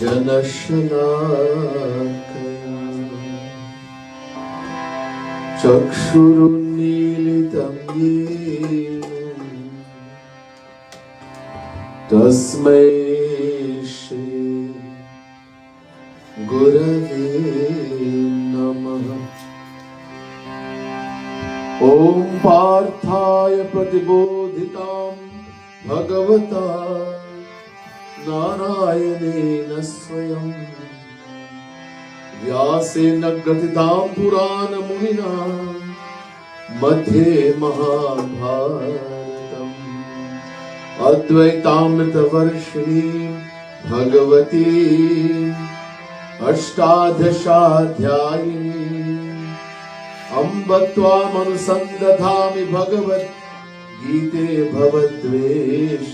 जनशलाकया चक्षुरुन्मीलितं येन तस्मै श्री गुरवे नमः। ॐ पार्थाय प्रतिबोधितां भगवता नारायणेन स्वयं व्यासेन ग्रथितां पुराणमुनिना मध्ये महाभारतम् अद्वैतामृतवर्षिणीं भगवती अष्टादशाध्यायिनी अम्ब त्वामनुसन्दधामि भगवद्गीते भवद्वेष।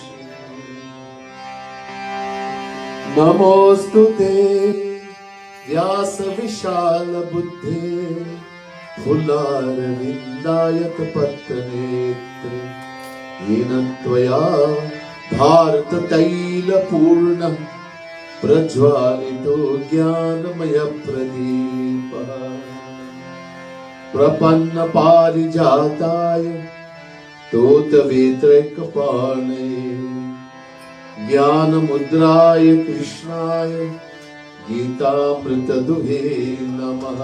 नमोऽस्तु ते व्यास विशाल बुद्धे फुल्लारविन्दायत पत्रनेत्र येन त्वया भारत तैल पूर्ण प्रज्वालितो ज्ञानमय प्रदीपः प्रपन्न पारिजाताय तोतवेत्रैकपाणे ज्ञान मुद्राय कृष्णाय गीतामृतदुहे नमः।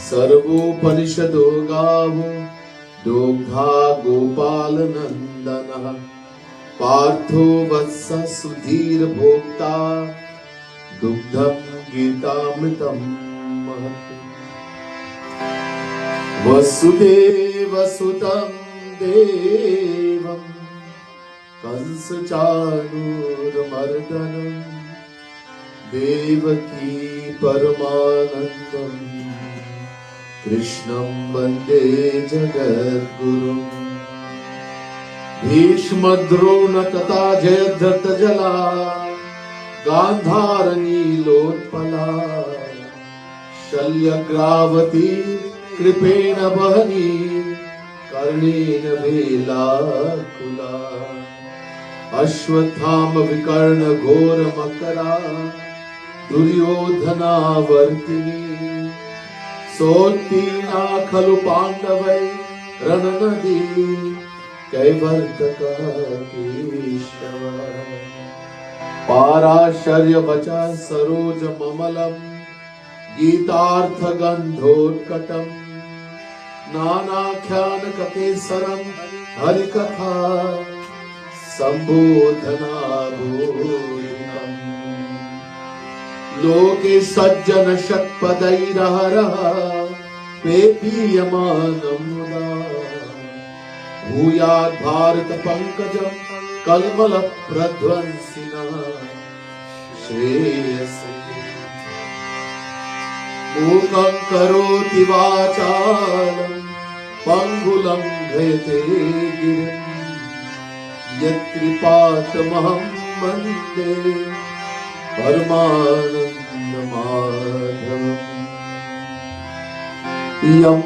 सर्वोपनिषदो गावो दोग्धा गोपाल नंदनः पार्थो वत्स सुधीर भोक्ता दुग्धं गीतामृतं महत्। वसुदेवसुतं देवं कंसचाणूरमर्दनं देवकी परमानन्दं कृष्णं वन्दे जगद्गुरुं। भीष्मद्रोण तथा जयद्रथजला गान्धारनीलोत्पला शल्यग्रावती कृपेण बहनी कर्णेन वेलाकुला अश्वत्थाम विकर्ण घोर मकरा दुर्योधनावर्तिनी सोत्तीर्णा खलु पांडवै रणनदी कैवर्तका केशव पाराशर्य वचा सरोज ममलम् गीतार्थ गंधोत्कटम् नानाख्यान ककेसरं हरिकथा संबोधनाभूषितम् लोके सज्जन षट्पदैरहरः पेपीयमानं मुदा भूयात् भारत पंकजं कल्मल प्रध्वंसिनः श्रेयसे। मूकं करोति वाचालं पंगुलं घयते गिरिं यत्कृपातमहं वन्दे परमानन्दमाधवम्। यं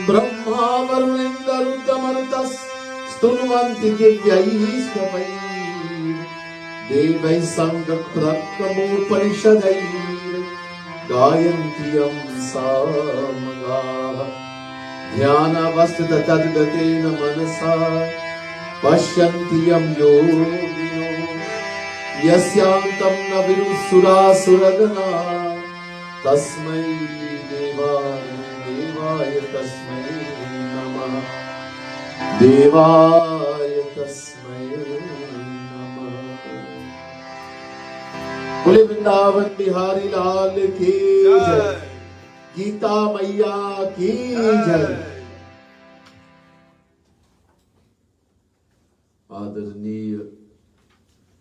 ब्रह्मा वरुणेन्द्ररुद्रमरुतस्तुन्वन्ति दिव्यैस्तवैः देवैः साङ्गप्रक्रमोपनिषदैः गायन्ति यं सामगाः ध्यानावस्थिततद्गतेन मनसा पश्यन्ति यं योगिनो यस्यान्तं न विदुःसुरासुरगणा तस्मै देवाय तस्मै नमः देवाय तस्मै नमः। बोले वृंदावन बिहारी लाल की जय, गीता मैया की जय। आदरणीय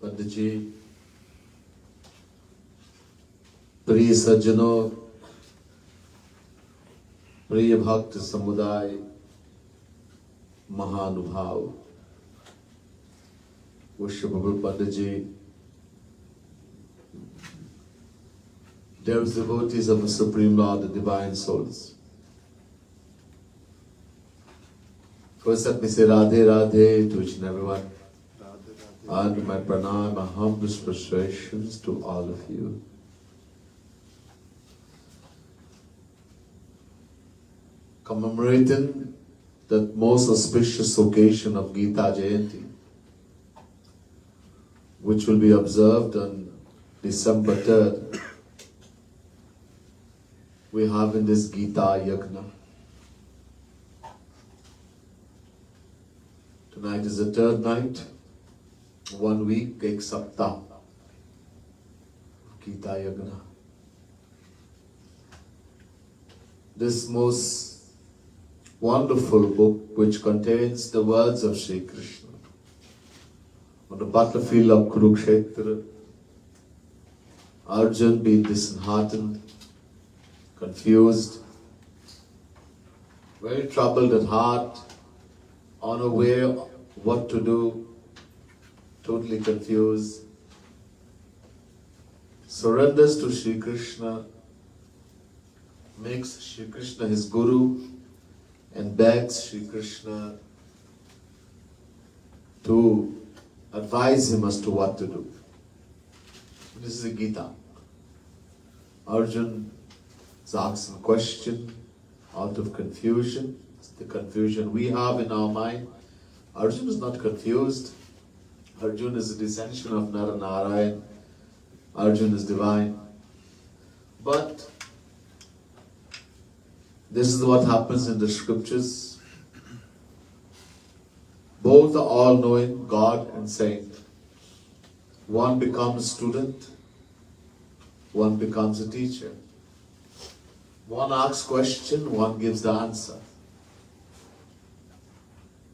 पंडित जी, प्रिय सज्जनों, प्रिय भक्त समुदाय, महानुभाव, विश्वप्रभु पंडित जी, dear devotees of the Supreme Lord, the Divine Souls. First let me say Radhe Radhe to each and everyone. and my pranam, my humblest prostrations to all of you. Commemorating that most auspicious occasion of Gita Jayanti, which will be observed on December 3rd, we have in this Gita Yagna. Tonight is the third night, 1 week, ek saptah, Gita Yagna. This most wonderful book which contains the words of Sri Krishna. On the battlefield of Kurukshetra, Arjun being disheartened, confused, very troubled at heart, unaware what to do, totally confused, surrenders to Sri Krishna, makes Sri Krishna his guru, and begs Sri Krishna to advise him as to what to do. This is a Gita. Arjun is asking a question out of confusion. It's the confusion we have in our mind. Arjun is not confused. Arjun is a descension of Narayan. Arjun is divine. But this is what happens in the scriptures. Both are all-knowing, God and saint. One becomes a student, one becomes a teacher. One asks question, one gives the answer.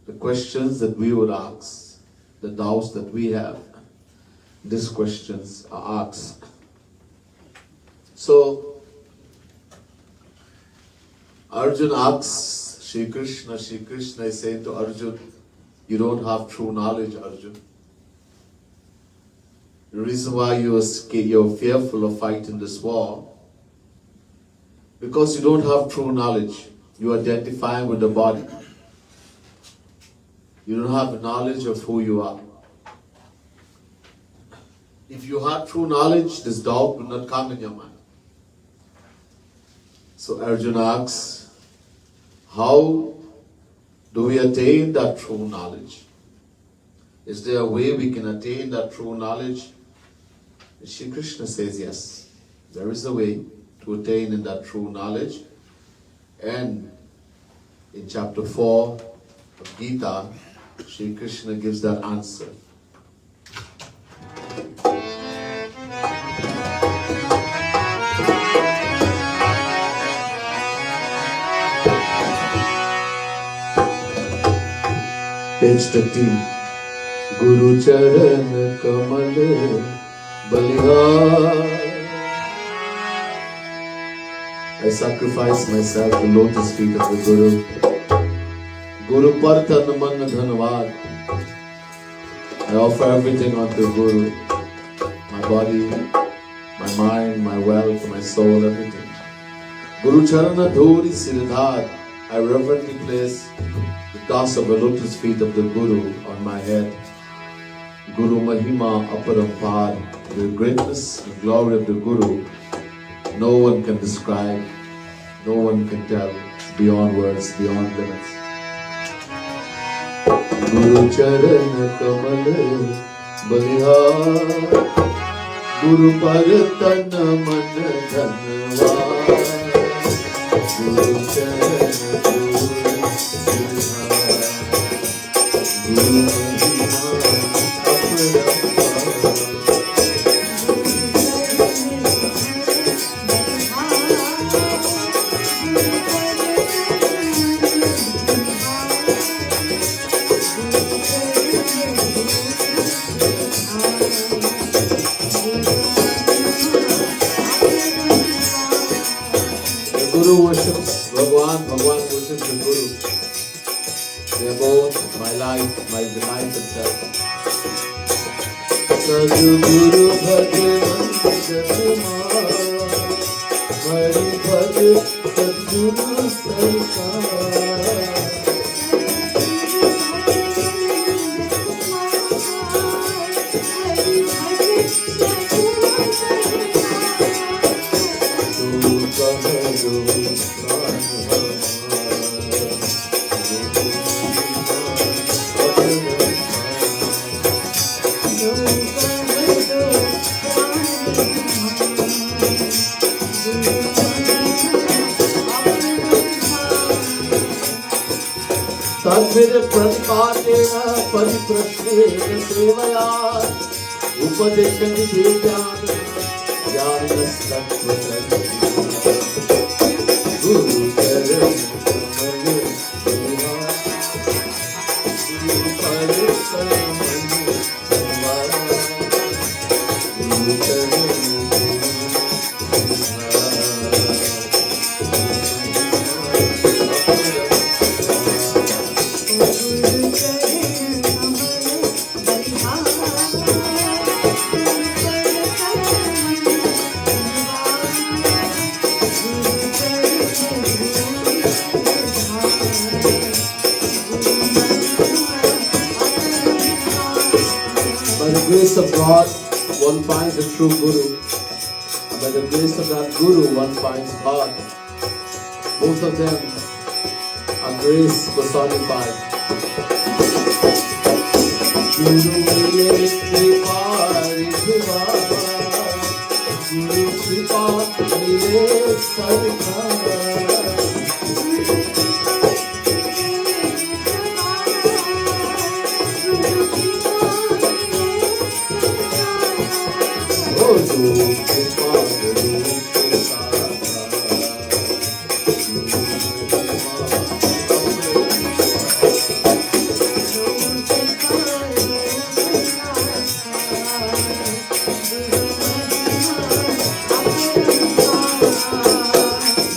The questions that we would ask, the doubts that we have, these questions are asked. So, Arjun asks Sri Krishna is saying to Arjun, you don't have true knowledge, Arjun. The reason why you're fearful of fighting this war, because you don't have true knowledge. You identify with the body. You don't have knowledge of who you are. If you had true knowledge, this doubt would not come in your mind. So Arjuna asks, how do we attain that true knowledge? Is there a way we can attain that true knowledge? And Shri Krishna says yes, there is a way to attain in that true knowledge. And in chapter 4 of Gita, Shri Krishna gives that answer. Page 13. Guru Charan Kamal Balihar. I sacrifice myself to lotus feet of the Guru. Guru Partan Man Dhanavad. I offer everything unto Guru. My body, my mind, my wealth, my soul, everything. Guru Charana Dhuri Sirdhar. I reverently place the toss of the lotus feet of the Guru on my head. Guru Mahima Aparampar. The greatness and glory of the Guru, no one can describe, no one can tell. It's beyond words, beyond limits. Guru Charan Kamal Balihar. Guru Paratan Man Dhanavad. Guru Charan Dhuri Sirdhar. Guru Mahima Aparampar. Guru worships Bhagwan, Bhagwan worships the Guru. They are both my life, my delight itself. Sadhguru Bhagavan Jagamara, Hari Bhag Sadhguru Sarkar. प्रणिपातेन परिप्रश्नेन सेवया उपदिशति ते ज्ञानस्तत्त्वतः गुरुचरण कमले By the grace of God, one finds a true Guru. And by the grace of that Guru, one finds God. Both of them are grace personified. Guru mere kripa ridhva, Guru kripa mile sarkar.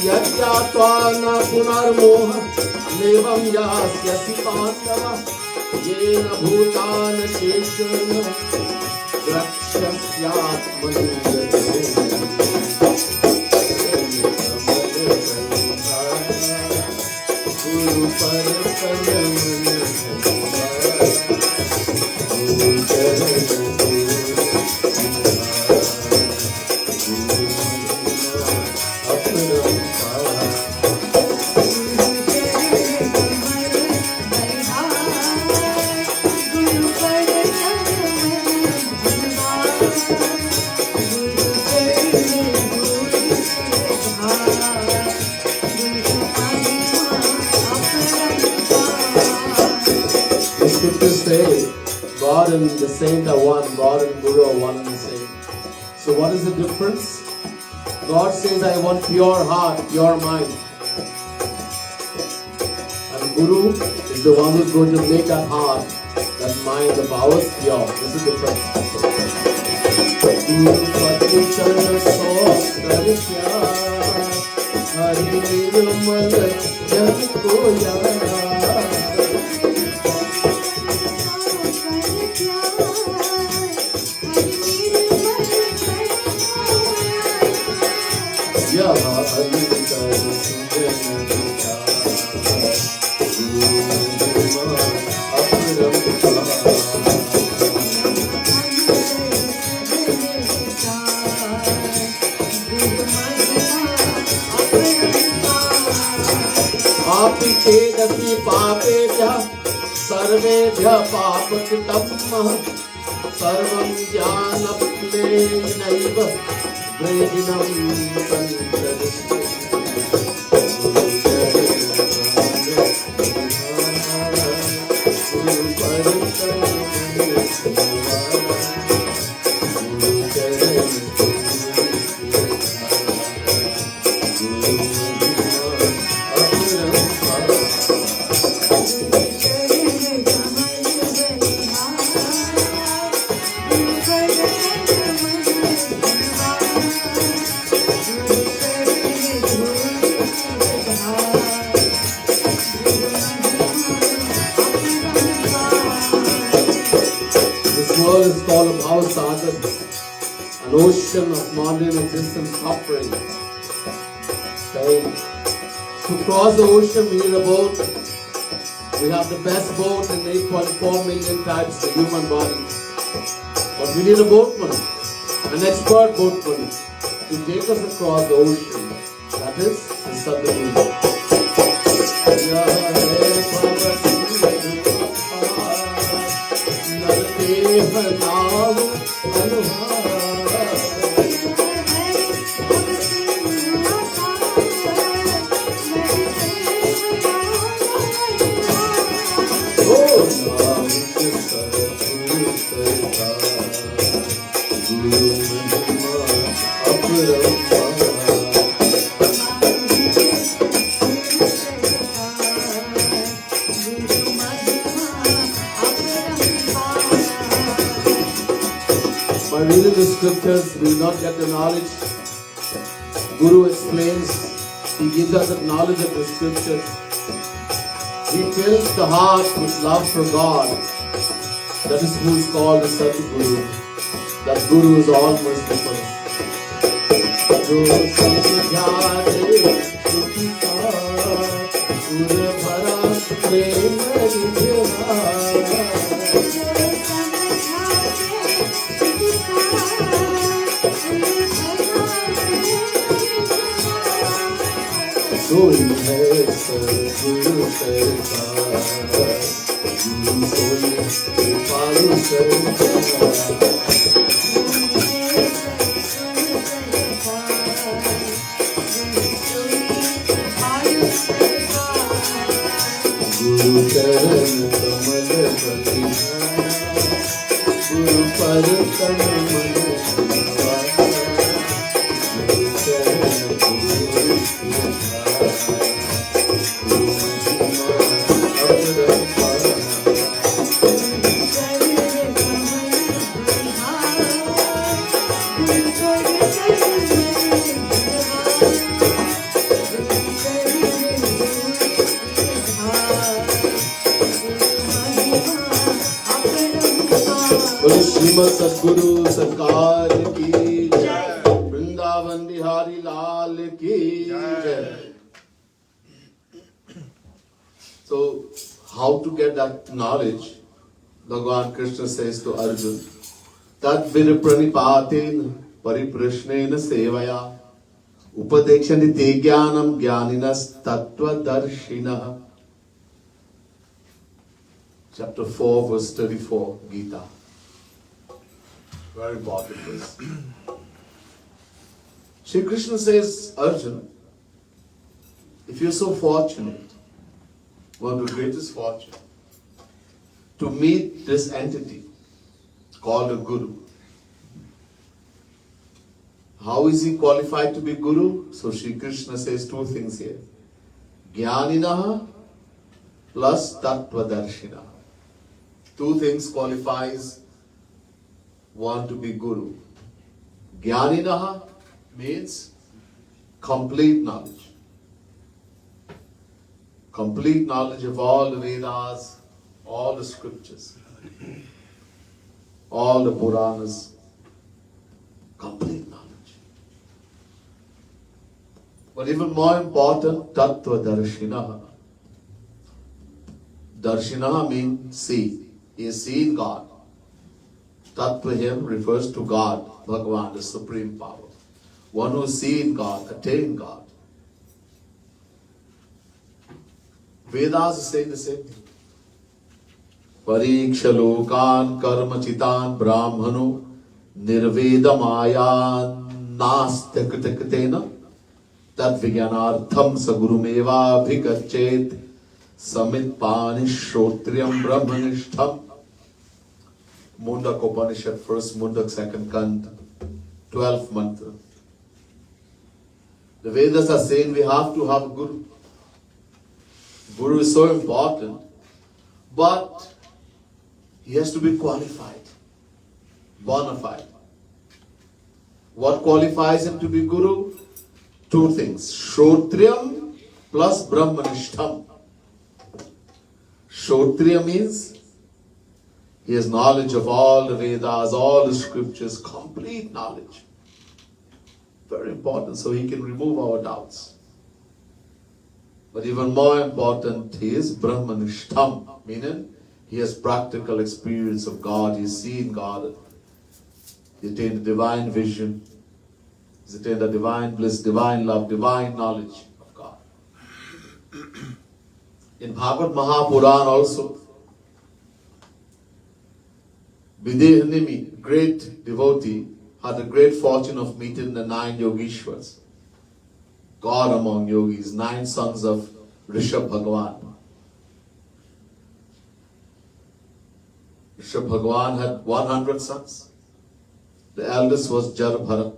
Yajyatva punarmoha nevam yasyasi pandava yena bhutana sheshana drakshasyatmanujate Guru paraparamana Scriptures say God and the saint are one, God and Guru are one and the same. So what is the difference? God says, I want pure heart, pure mind. And Guru is the one who's going to make that heart, that mind of ours pure. This is the difference. Guru Pati Chana Sokaritya Hari Nirmal Jan Koya. Apikedasi papebhyah sarvebhyah papakitam sarvam jnanaplenaiva vredinam santadishte is called a Bhavasagar, an ocean of modern existence suffering. Okay. To cross the ocean we need a boat. We have the best boat in 8.4 million types the human body. But we need a boatman, an expert boatman, to take us across the ocean. That is the Sadguru. By reading the scriptures, we will not get the knowledge. Guru explains, he gives us the knowledge of the scriptures. He fills the heart with love for God. That is who is called as such a Guru. That Guru is all merciful. सोई है सद्गुरु सरकार, गुरु सोई कृपालु सरकार। गुरु चरण कमल प्रतिभार, गुरु पर तन मन निवास, गुरु चरण गुरु श्रीमद सद्गुरु सरकार की जय, वृंदावन बिहारी लाल की जय। So, how to get that knowledge? Bhagavan Krishna says to Arjuna, Tad virpranipaten pariprashnena sevaya upadekshani te jnanam jnaninas tattva darshinah. Chapter 4, verse 34, Gita. Very important verse. Shri Krishna says, Arjuna, if you're so fortunate, one of the greatest fortune, to meet this entity called a Guru, how is he qualified to be Guru? So Shri Krishna says two things here. Jnaninaha plus Tattvadarshina. Two things qualifies one to be Guru. Jnaninaha means complete knowledge. Complete knowledge of all the Vedas, all the scriptures, all the Puranas. Complete knowledge. But even more important, Tattva Darshinaha. Darshinaha means see. He has seen God. Tattva here refers to God, Bhagavan, the supreme power. One who has seen God, attained God. Vedas is saying the same thing. Pariksha lokan karma chitan brahmano nirvedamayan nastaktakatena tad vigyanartham sagurumeva bhikachet samit panishrotriyam brahmanishtham. Mundak Upanishad, first Mundak, second Kand, 12th mantra. The Vedas are saying we have to have a Guru. Guru is so important, but he has to be qualified, bona fide. What qualifies him to be Guru? Two things. Shrotriyam plus Brahmanishtham. Shrotriya means he has knowledge of all the Vedas, all the scriptures, complete knowledge. Very important, so he can remove our doubts. But even more important, he is Brahmanishtham, meaning he has practical experience of God, he has seen God, he attained the divine vision, he has attained the divine bliss, divine love, divine knowledge of God. In Bhagavad Mahapuran also, Videhanimi, great devotee, had the great fortune of meeting the 9 Yogishwars, God among yogis, 9 sons of Rishabh Bhagwan. Rishabh Bhagwan had 100 sons. The eldest was Jar Bharat.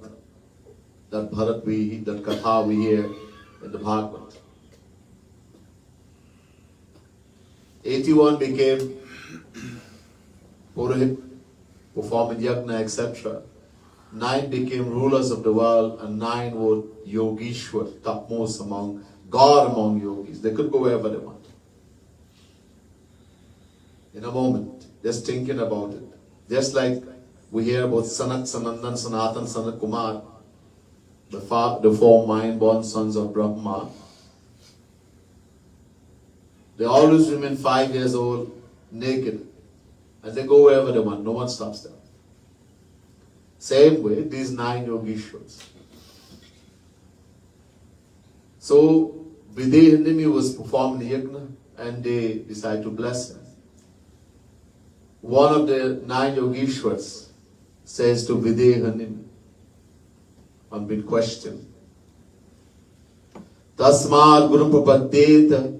That that Katha we hear in the Bhagavad. 81 became Purohit, performing Yagna, etc. 9 became rulers of the world, and 9 were Yogishwar, topmost among God among yogis. They could go wherever they want. In a moment, just thinking about it. Just like we hear about Sanak, Sanandan, Sanatan, Sanak Kumar, the 4 mind-born sons of Brahma. They always remain 5 years old, naked, and they go wherever they want. No one stops them. Same way, these 9 Yogishwars. So, Videhanimi was performing the Yagna, and they decided to bless him. One of the 9 Yogishwars says to Videhanimi, on being questioned, Tasmad Guru Prapaddeta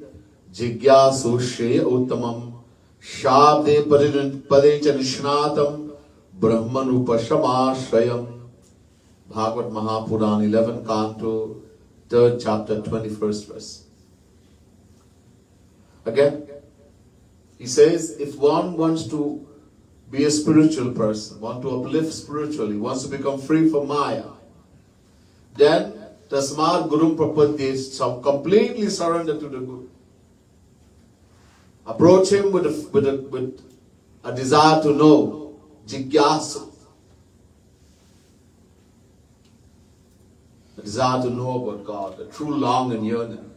Jigyasu Shreya Uttamam Shabde Padecha Nishnatam Brahmanupashamashrayam. Bhagavad Mahapuran, 11 Canto, 3rd chapter, 21st verse. Again, he says, if one wants to be a spiritual person, want to uplift spiritually, wants to become free from Maya, then Tasmad Gurum Prapadye, completely surrender to the Guru. Approach him with a desire to know, Jigyasu. A desire to know about God, a true longing and yearning.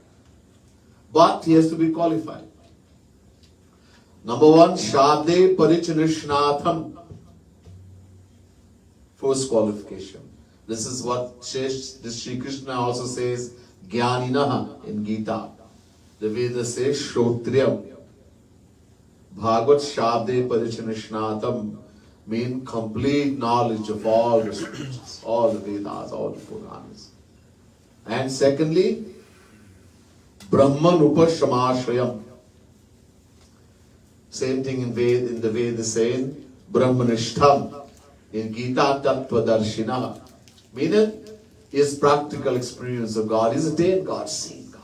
But he has to be qualified. Number 1, Shabde Parichanishnatham. First qualification. This is what Sri Krishna also says, Jnaninaha in Gita. The Veda says, Shrotriyam. Bhagavad Shabde Parichanishnatham mean complete knowledge of all the scriptures, all the Vedas, all the Puranas. And secondly, Brahman Upashamashrayam. Same thing in the Veda saying, Brahmanishtham in Gita Tattva Darshina. Meaning, his practical experience of God, he's attained God, seen God.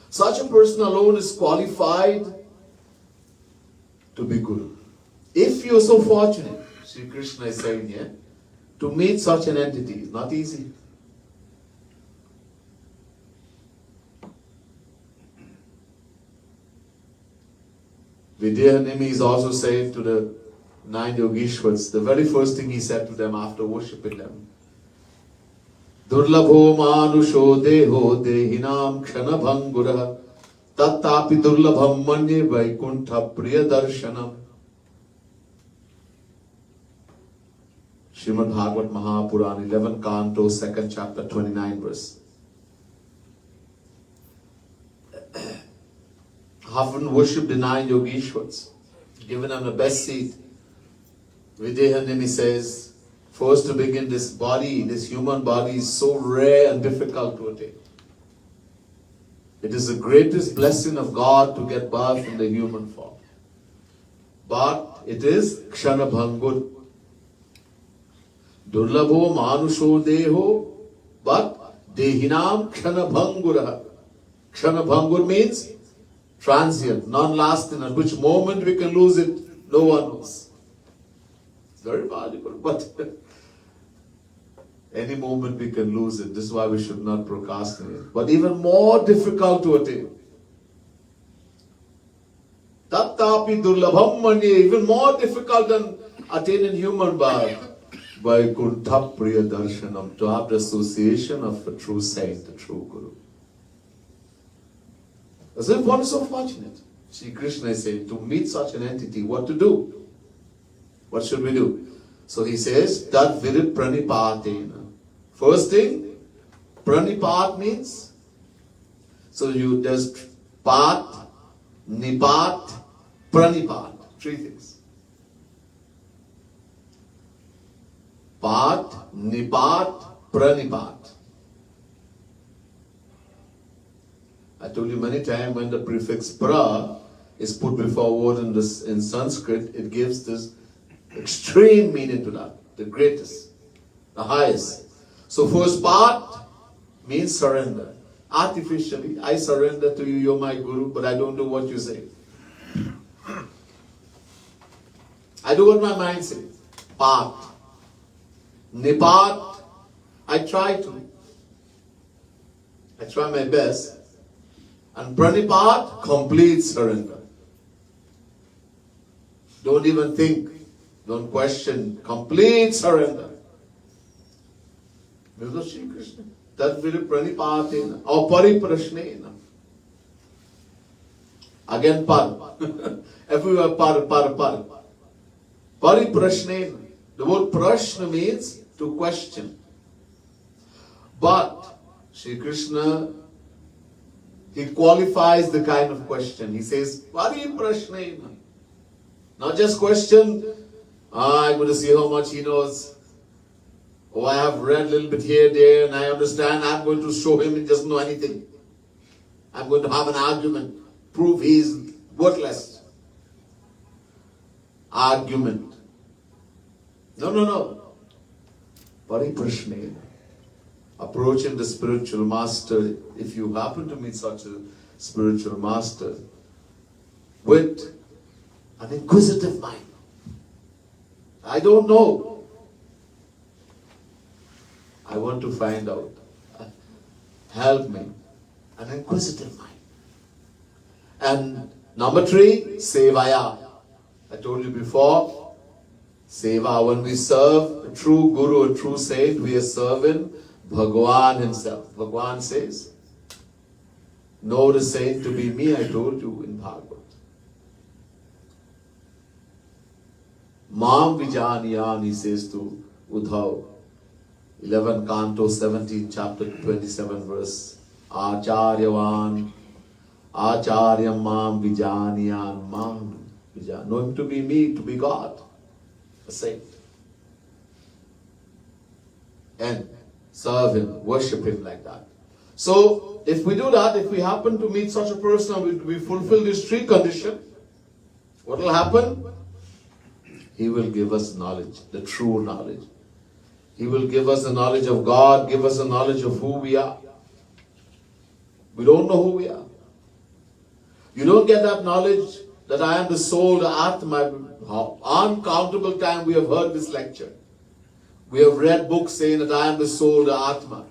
Such a person alone is qualified to be Guru. If you are so fortunate, Sri Krishna is saying here, to meet such an entity is not easy. Vidyanimi is also saying to the 9 Yogishwars, the very first thing he said to them after worshipping them, Durlabho manusho deho dehinam kshanabhangura tattapi durlabham manye vaikuntha priya darshanam. Srimad Bhagavad Mahapuran, 11 Canto, 2nd chapter, 29 verse. Often worshipped the 9 Yogishwars, given them the best seat. Videhanimi says, first to begin, this body, this human body is so rare and difficult to attain. It is the greatest blessing of God to get birth in the human form. But it is Kshanabhangur. Durlabho manusho deho, but dehinam Kshanabhangura. Kshanabhangur means transient, non-lasting. At which moment we can lose it, no one knows. It's very valuable, but any moment we can lose it. This is why we should not procrastinate. But even more difficult to attain. Tattapi durlabham manye, even more difficult than attaining human birth. Vaikuntha priya darshanam, to have the association of a true saint, the true Guru. As if one is so fortunate. Sri Krishna is saying, to meet such an entity, what to do? What should we do? So he says, Tat virit pranipatena. First thing, pranipat means, so there's pat, nipat, pranipat. 3 things. Pat, nipat, pranipat. I told you many times when the prefix pra is put before a word in Sanskrit, it gives this Extreme meaning to that. The greatest. The highest. So first part means surrender. Artificially, I surrender to you, you're my guru, but I don't do what you say. I do what my mind says. Part. Nipat, I try to. I try my best. And pranipat, complete surrender. Don't even think. Don't question. Complete surrender. Because Sri Krishna. That will pranipatena or pariprashnena. Again par. Everywhere par. Pariprashnena. The word prashna means to question. But Sri Krishna, he qualifies the kind of question. He says, pariprashnena. Not just question, I'm going to see how much he knows. Oh, I have read a little bit here, there, and I understand. I'm going to show him he doesn't know anything. I'm going to have an argument. Prove he is worthless. Argument. No. Pariprashnena. Approaching the spiritual master, if you happen to meet such a spiritual master, with an inquisitive mind. I don't know. I want to find out. Help me. An inquisitive mind. And number 3, sevaya. I told you before, seva. When we serve a true guru, a true saint, we are serving Bhagavan himself. Bhagavan says, know the saint to be me, I told you in Bhagavad. Mam vijaniyan, he says to Uddhav. 11 Canto 17 chapter 27 verse. Acharyavan Acharyam Mam Vijaniyan Mam Vijaniyan. Know him to be me, to be God, a saint. And serve him, worship him like that. So, if we do that, if we happen to meet such a person and we fulfill these 3 conditions, what will happen? He will give us knowledge, the true knowledge. He will give us the knowledge of God, give us the knowledge of who we are. We don't know who we are. You don't get that knowledge that I am the soul, the Atma. Uncountable time we have heard this lecture. We have read books saying that I am the soul, the Atma.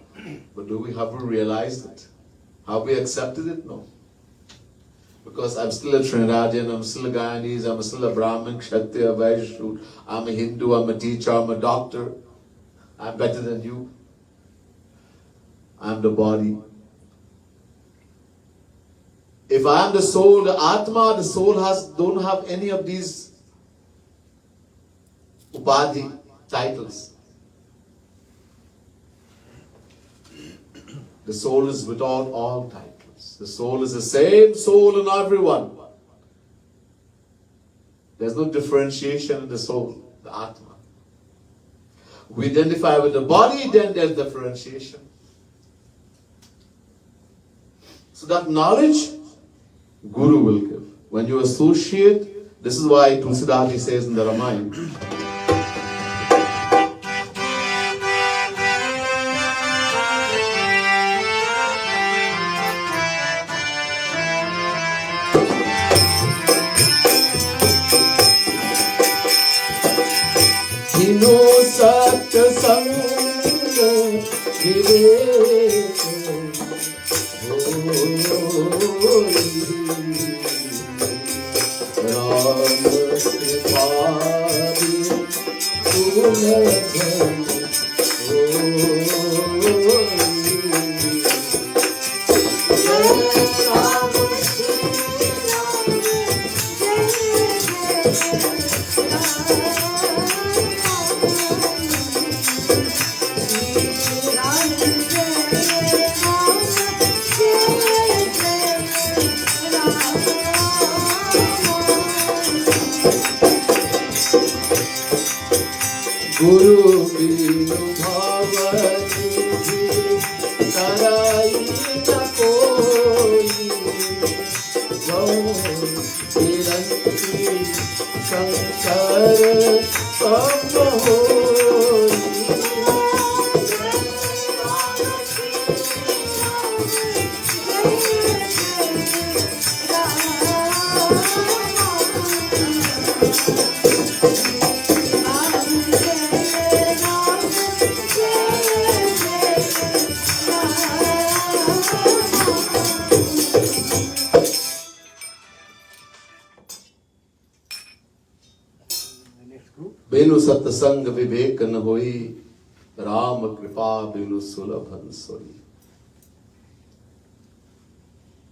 But have we realized it? Have we accepted it? No. Because I'm still a Trinidadian, I'm still a Guyanese, I'm still a Brahmin, Kshatriya, Vaishya, I'm a Hindu, I'm a teacher, I'm a doctor. I'm better than you. I'm the body. If I am the soul, the Atma, the soul don't have any of these upadhi titles. The soul is without all titles. The soul is the same soul in everyone. There's no differentiation in the soul, the Atma. We identify with the body, then there's differentiation. So that knowledge, Guru will give. When you associate, this is why Tulsidasi says in the Ramayana, Sat Sang Vivek Ram Kripadi Sunathan Guru Binu Bhavani Tarai Na Koi Jau Niranti Sankar satsang vivek n hoi, Ram kripa binu sulabhan soi.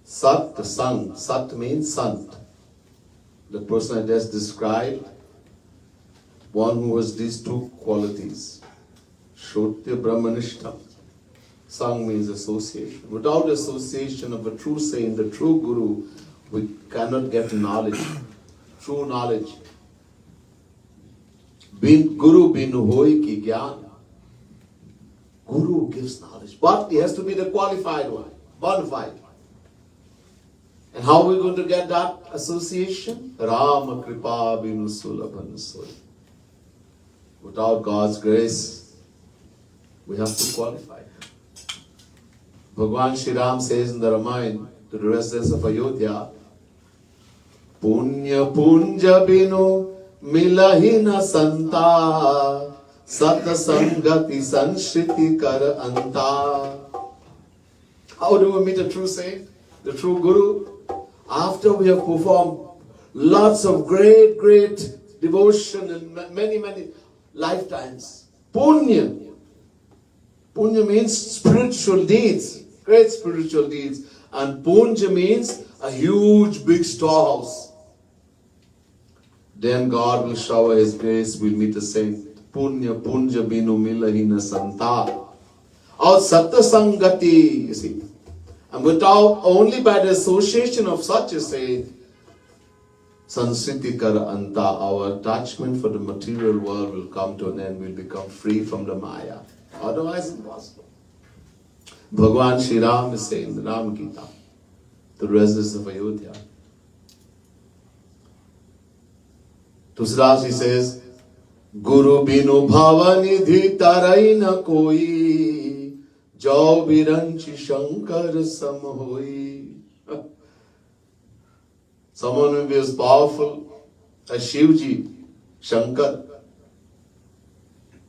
Satsang, Sat means sant. The person I just described, one who has these two qualities. Shrutya Brahmanishtam. Sang means association. Without association of a true saint, the true guru, we cannot get knowledge, true knowledge. Guru bin hoi ki gyan. Guru gives knowledge, but he has to be the qualified one, bona fide. And how are we going to get that association? Ram kripa binu sulabhan soi. Without God's grace, we have to qualify. Bhagwan Shri Ram says in the Ramayana to the residents of Ayodhya, Punya punja binu milahina santa, sat sangati sanshriti kar anta. How do we meet a true saint, the true guru? After we have performed lots of great devotion in many lifetimes. Punya. Punya means spiritual deeds, great spiritual deeds. And punja means a huge big storehouse. Then God will shower His grace, we'll meet a saint. Punya punja binu milahina santa. Or satta sangati, you see. And without, only by the association of such a saint, Sansritikara anta, our attachment for the material world will come to an end, we'll become free from the Maya. Otherwise, impossible. Bhagwan Shri Ram is saying, the Ram Gita, the residents of Ayodhya. Tusraj, he says, Guru binu bhavanidhi tarai na koi, jau biranchi shankar samhoi. Someone will be as powerful as Shivji, Shankar,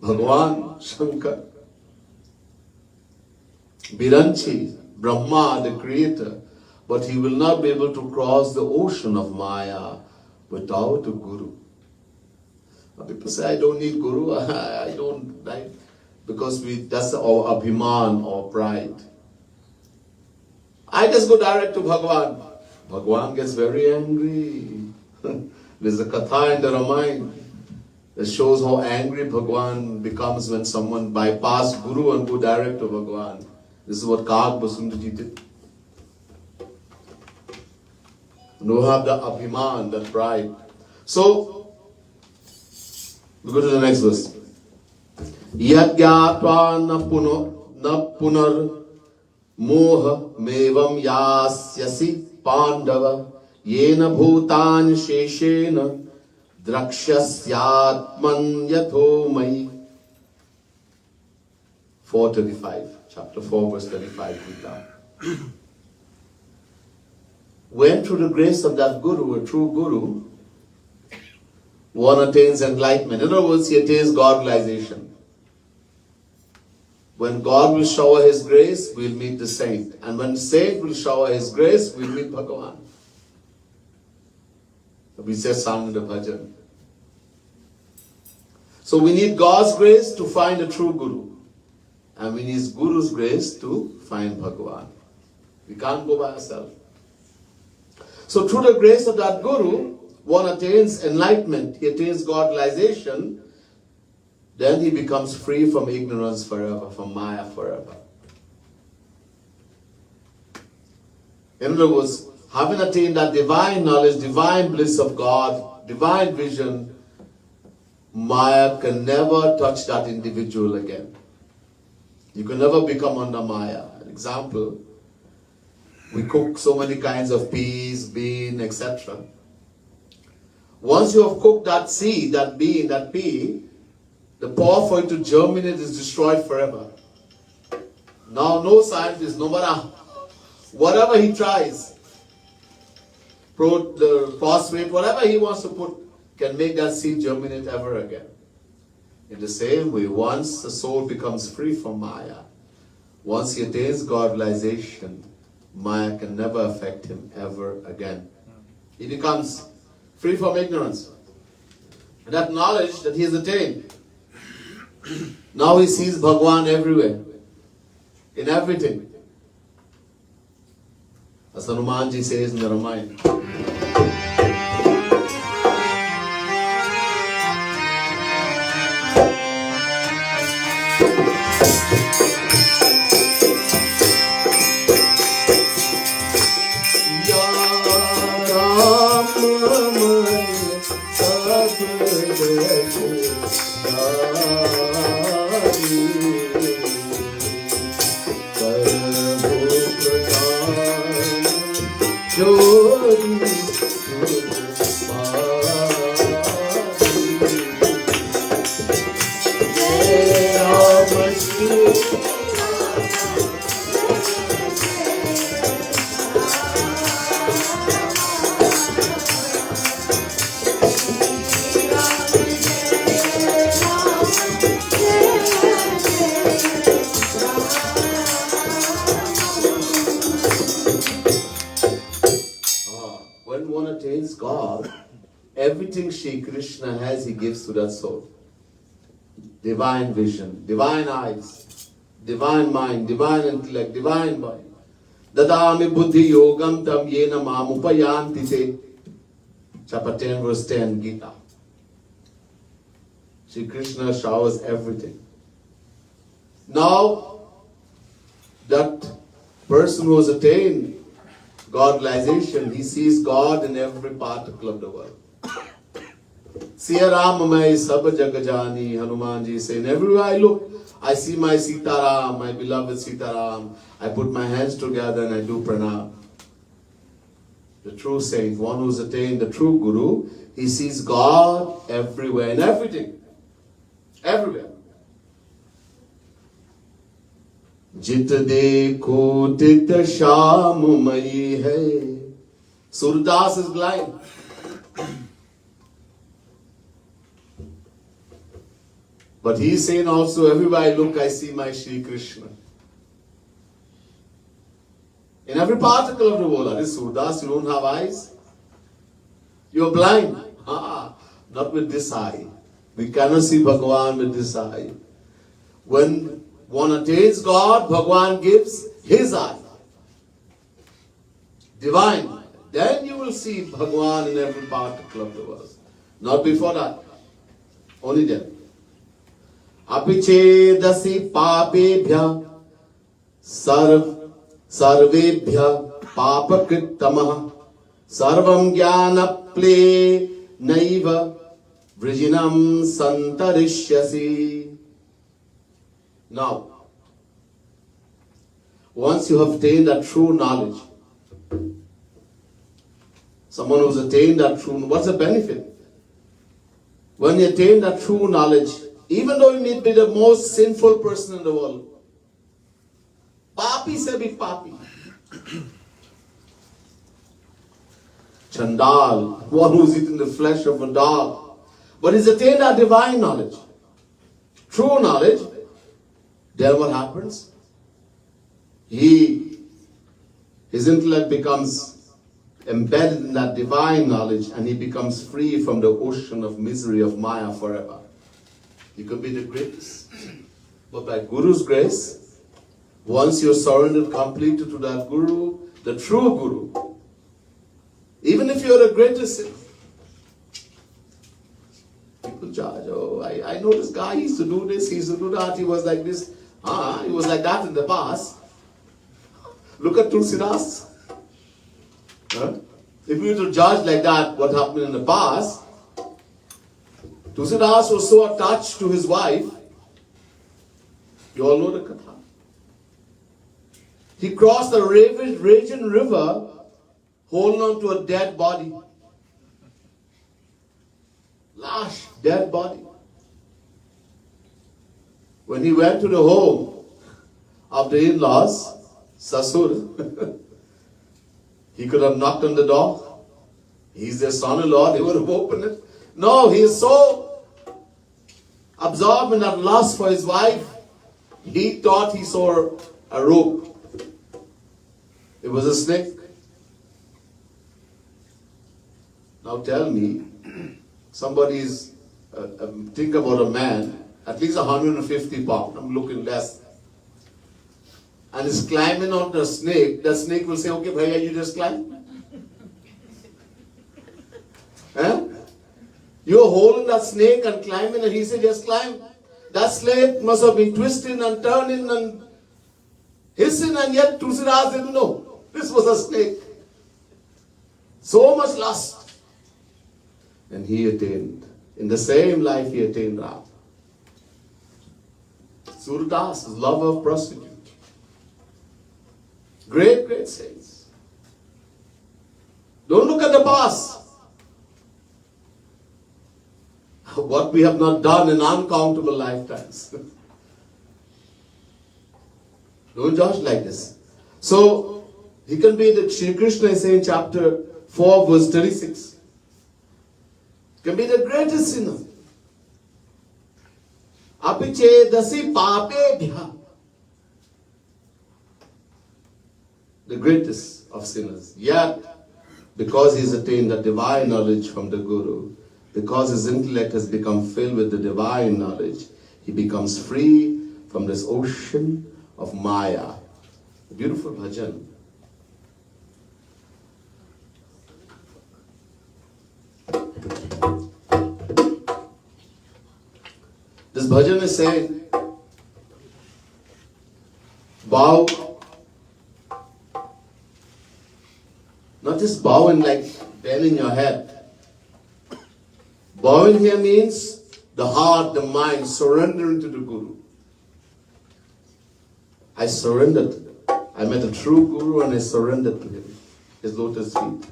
Bhagwan, Shankar, Biranchi, Brahma, the creator, but he will not be able to cross the ocean of Maya without a guru. Now people say, I don't need guru, I don't, right? Because that's our abhiman or pride. I just go direct to Bhagwan. Bhagwan gets very angry. There's a katha in the Ramayana that shows how angry Bhagwan becomes when someone bypass Guru and go direct to Bhagwan. This is what Kag Basundaji did. No have the abhiman, the pride. So, we go to the next verse. Yagyatva na punar moha mevam yasyasi Pandava yena bhutan sheshena drakshyasyatman yatho mai. 4:35, chapter 4, verse 35. Gita. When through the grace of that guru, a true guru, one attains enlightenment. In other words, he attains God realization. When God will shower His grace, we'll meet the saint. And when saint will shower His grace, we'll meet Bhagavan. We say song in the bhajan. So we need God's grace to find a true guru. And we need Guru's grace to find Bhagavan. We can't go by ourselves. So through the grace of that guru, one attains enlightenment. He attains God realization. Then he becomes free from ignorance forever, from Maya forever. In other words, having attained that divine knowledge, divine bliss of God, divine vision, Maya can never touch that individual again. You can never become under Maya. An example, we cook so many kinds of peas, bean, etc. Once you have cooked that seed, that bean, that pea, the power for it to germinate is destroyed forever. Now no scientist, no matter whatever he tries, the phosphate, whatever he wants to put, can make that seed germinate ever again. In the same way, once the soul becomes free from Maya, once he attains God realization, Maya can never affect him ever again. He becomes free from ignorance. that knowledge that he has attained. Now he sees Bhagwan everywhere, in everything. As Hanumanji says in the Ramayana. When one attains God, everything Shri Krishna has, he gives to that soul. Divine vision, divine eyes, divine mind, divine intellect, divine body. Dadami buddhi yogam tam yena mamupayanti te. Chapter 10 verse 10 Gita. Shri Krishna showers everything. Now, that person who has attained God-realization, he sees God in every particle of the world. Siya Ram mai sab jag jani, Hanumanji saying, everywhere I look, I see my Sitaram, my beloved Sitaram. I put my hands together and I do pranam. The true saint, one who's attained the true Guru, he sees God everywhere, in everything. Everywhere. Jit dekho tit sham mai hai. Surdas is blind. But he's saying also, everywhere I look, I see my Shri Krishna. In every particle of the world. Are Surdas, you don't have eyes? You're blind. Not with this eye. We cannot see Bhagavan with this eye. When one attains God, Bhagavan gives his eye. Divine. Then you will see Bhagavan in every particle of the world. Not before that. Only then. Apichedasi papebhya sarvebhya papakrittamah sarvam jnanaple naiva vrijinam santarishyasi. Now, once you have attained that true knowledge, someone who's attained that true, what's the benefit? When you attain that true knowledge, even though you may be the most sinful person in the world, papi se bhi papi, Chandal, one who's eaten the flesh of a dog, but he's attained that divine knowledge, true knowledge, then what happens? His intellect becomes embedded in that divine knowledge and he becomes free from the ocean of misery of Maya forever. He could be the greatest. But by Guru's grace, once you're surrendered completely to that Guru, the true Guru, even if you're the greatest sinner, people judge, oh, I know this guy, he used to do this, he used to do that, he was like this, he was like that in the past. Look at Tulsidas. If we were to judge like that what happened in the past, Tulsidas was so attached to his wife, you all know the Katha. He crossed the raging river holding on to a dead body. Lash, dead body. When he went to the home of the in-laws, Sasur, he could have knocked on the door. He's their son-in-law, they would have opened it. No, he is so absorbed in that lust for his wife, he thought he saw a rope. It was a snake. Now tell me, somebody is think about a man, at least 150 pounds, I'm looking less, and is climbing on the snake will say, okay, bhaiya, you just climb. Huh? You're holding that snake and climbing, and he said, just climb. That snake must have been twisting and turning and hissing, and yet Tulsidas didn't know. This was a snake. So much lust. And he attained. In the same life, he attained Ram. Surdas, lover of prostitute. Great, great saints. Don't look at the past. What we have not done in uncountable lifetimes. Don't judge like this. So, he can be the Shri Krishna is saying chapter 4 verse 36. Can be the greatest sinner. Apiche dasi papebhya. The greatest of sinners. Yet, because he's attained the divine knowledge from the Guru, because his intellect has become filled with the divine knowledge, he becomes free from this ocean of Maya. A beautiful bhajan. This bhajan is saying, bow, not just bowing like bending your head. Bowing here means the heart, the mind, surrendering to the Guru. I surrendered. I met a true Guru and I surrendered to him, his lotus feet.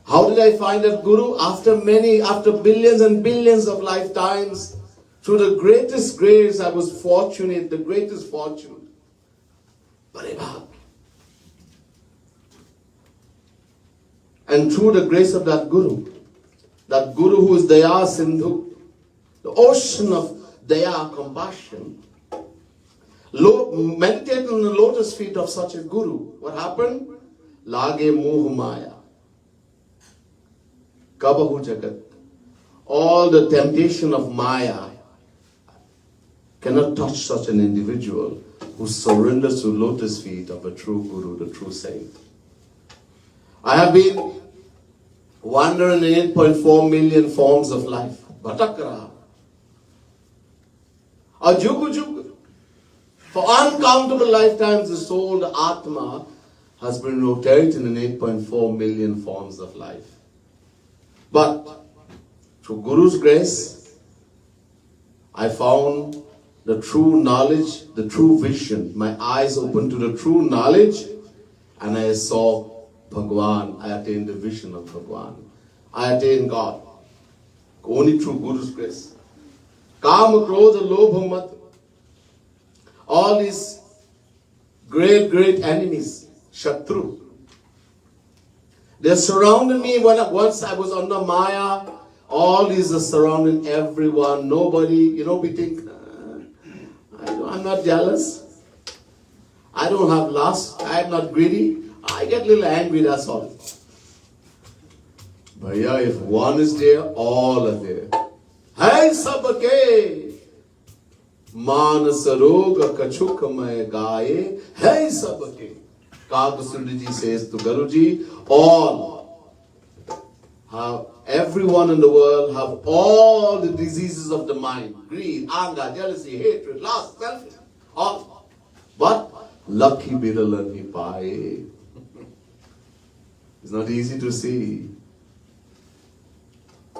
How did I find that Guru? After billions and billions of lifetimes, through the greatest grace, I was fortunate, the greatest fortune. And through the grace of that Guru who is Daya Sindhu, the ocean of Daya, compassion, meditate on the lotus feet of such a Guru. What happened? Lage moh maya. Kabahu jagat. All the temptation of Maya cannot touch such an individual who surrenders to lotus feet of a true Guru, the true saint. I have been wandering in 8.4 million forms of life. Bhatakra. A jugu. For uncountable lifetimes, the soul, the Atma, has been rotating in 8.4 million forms of life. But through Guru's grace, I found the true knowledge, the true vision. My eyes opened to the true knowledge, and I saw Bhagwan. I attained the vision of Bhagwan. I attained God. Only through Guru's grace. Kama, Krodha, Lobha, Mat. All these great, great enemies, Shatru. They surrounded me once I was under Maya. All these are surrounding everyone. Nobody, we think, I'm not jealous. I don't have lust. I'm not greedy. I get a little angry, that's all. But yeah, if one is there, all are there. Hai sabake manasaroga kachukamaye gaye. Hai sabake. Kagasundi says to Guruji, all have, everyone in the world have all the diseases of the mind. Greed, anger, jealousy, hatred, lust, selfish. All. But lucky biralan hi paaye. It's not easy to see.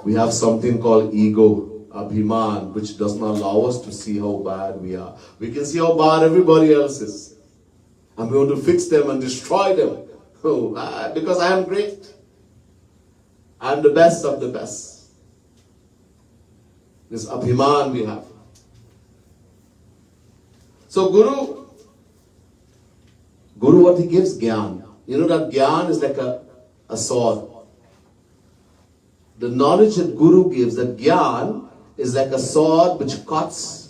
We have something called ego, abhiman, which does not allow us to see how bad we are. We can see how bad everybody else is. And we want to fix them and destroy them. Because I am great. I am the best of the best. This abhiman we have. So Guru, what he gives? Gyan. You know that Gyan is like a sword. The knowledge that Guru gives, that Gyan, is like a sword which cuts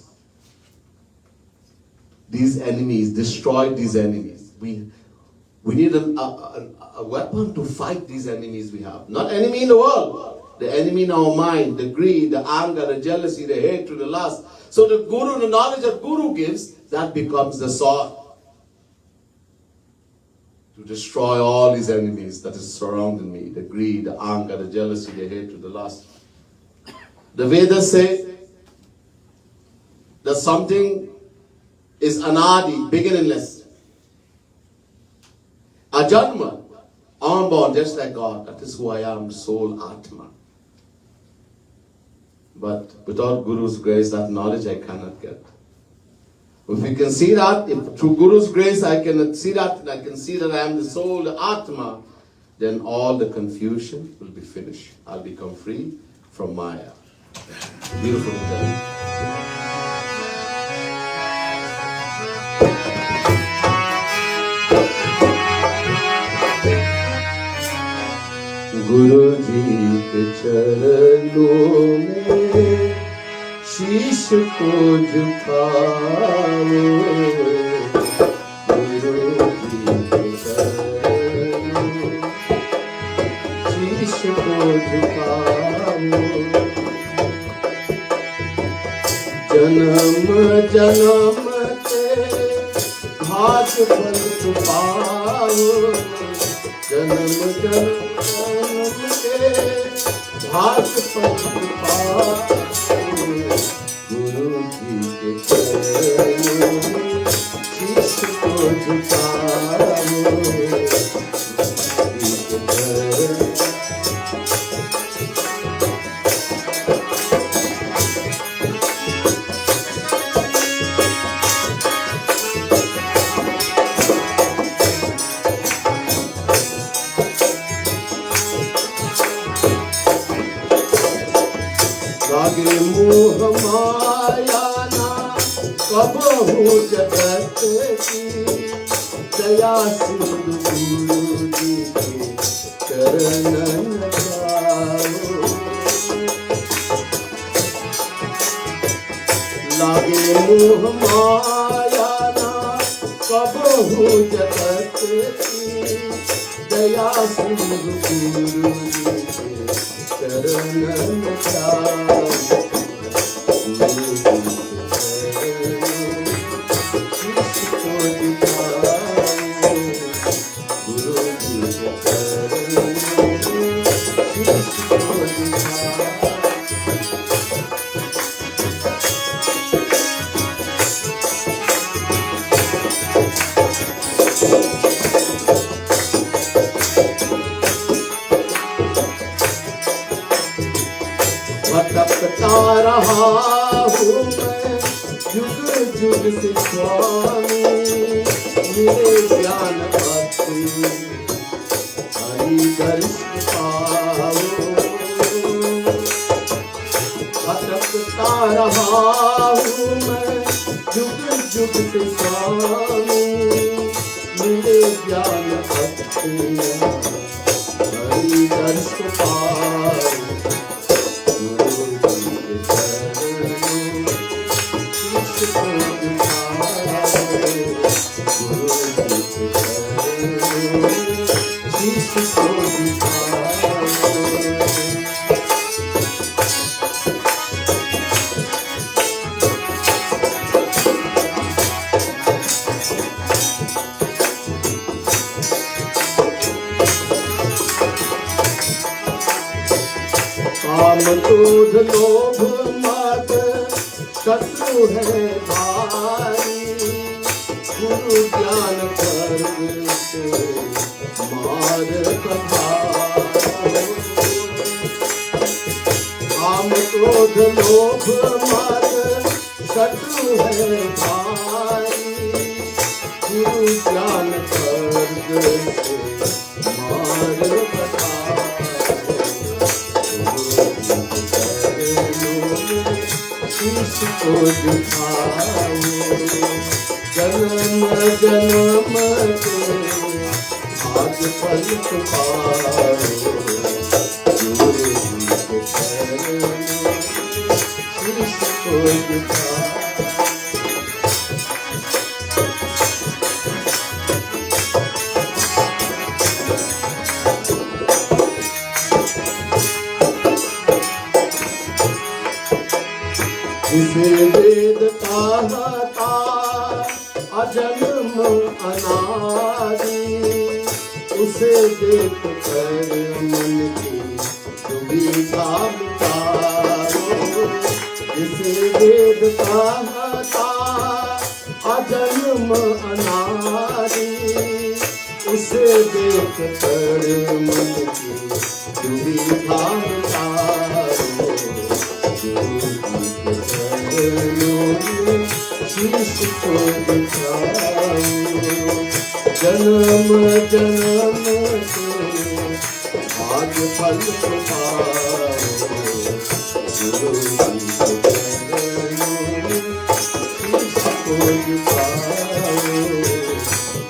these enemies, destroy these enemies. We need a weapon to fight these enemies we have. Not enemy in the world. the enemy in our mind, the greed, the anger, the jealousy, the hatred, the lust. So the Guru, the knowledge that Guru gives, that becomes the sword to destroy all these enemies that is surrounding me, the greed, the anger, the jealousy, the hatred, the lust. The Vedas say that something is anadi, beginningless. Ajanma, unborn, just like God. That is who I am, soul, Atma. But without Guru's grace, that knowledge I cannot get. If we can see that, if through Guru's grace I can see that, and I can see that I am the soul, the Atma, then all the confusion will be finished. I'll become free from Maya. Beautiful thing. गुरु जी के चरणों में शीश को झुकाओ, गुरु जी के चरणों शीश को झुकाओ। जन्म जन्म के भाग्य फल पाओ, जन्म जन्म भाग्य फल पाओ, गुरु जी के चरणों में शीश को झुकाओ, गुरु जी के चरणों। लागे मोह माया ना कबहू जगत की, दया सिंधु गुरु जी के चरणन पाओ। लागे मोह माया ना कबहू जगत की, दया सिंधु गुरु जी के चरणन पाओ। भटकता रहा हूँ मैं जुग जुग से स्वामी, मेरे ज्ञान भक्ति हरि दर्शन पाओ। भटकता रहा हूँ मैं जुग जुग से स्वामी, मेरे ज्ञान भक्ति हरि दर्शन पाओ। काम क्रोध लोभ मद शत्रु है भारी, गुरु ज्ञान कर्म से मार प्रभाव। काम क्रोध लोभ मद शत्रु है भारी, गुरु ज्ञान कर्म से मार प्रभाव। शीश को झुकाओ, जन्म जन्म के भाग्य फल पाओ, गुरु जी के चरणों शीश को झुकाओ। वेद कहता अजन्म अनादि, उसे देख कर मन की दुविधा मिटाओ। जिसे वेद कहता अजन्म अनादि, उसे देख कर मन की दुविधा मिटाओ। शीश को दिखाओ, जन्म जन्म से भाग्य फल पाओ। गुरु जी के चरणों शीश को दिखाओ,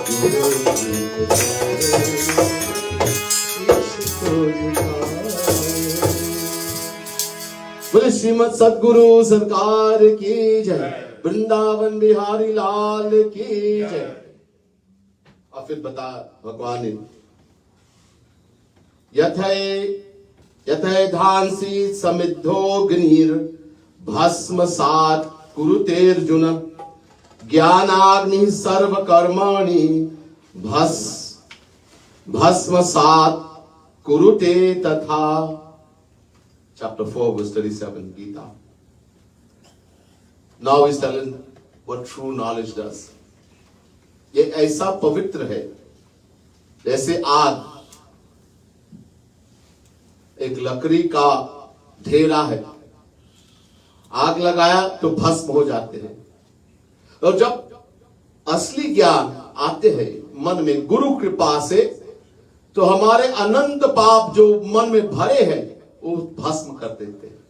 गुरु जी के चरणों शीश को दिखाओ। बोले श्रीमद सद्गुरु सरकार की जय, वृंदावन बिहारी लाल की जय। और फिर बता भगवान ने यथै धांसी समिद्धोग्निर भस्मसात् कुरुतेर्जुन, ज्ञानाग्नि सर्व कर्माणि भस्मसात् कुरुते तथा। Chapter 4 verse 37 Gita. Now he's telling what true knowledge does. ये ऐसा पवित्र है जैसे आग, एक लकड़ी का ढेरा है, आग लगाया तो भस्म हो जाते हैं। और जब असली ज्ञान आते हैं मन में गुरु कृपा से, तो हमारे अनंत पाप जो मन में भरे हैं वो भस्म कर देते हैं।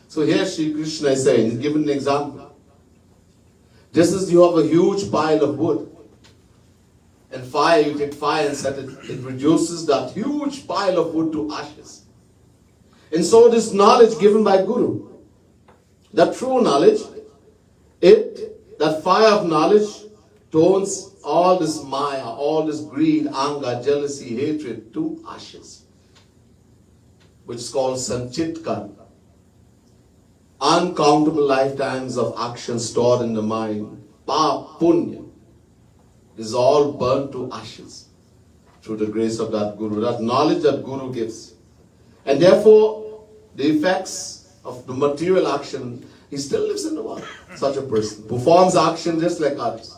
So here Shri Krishna is saying, he's given an example. Just as you have a huge pile of wood and fire, you take fire and set it, it reduces that huge pile of wood to ashes. And so this knowledge given by Guru, that true knowledge, that fire of knowledge turns all this maya, all this greed, anger, jealousy, hatred to ashes, which is called sanchit karma. Uncountable lifetimes of action stored in the mind, pap, punya, is all burnt to ashes through the grace of that Guru, that knowledge that Guru gives. And therefore, the effects of the material action, he still lives in the world. Such a person performs action just like others.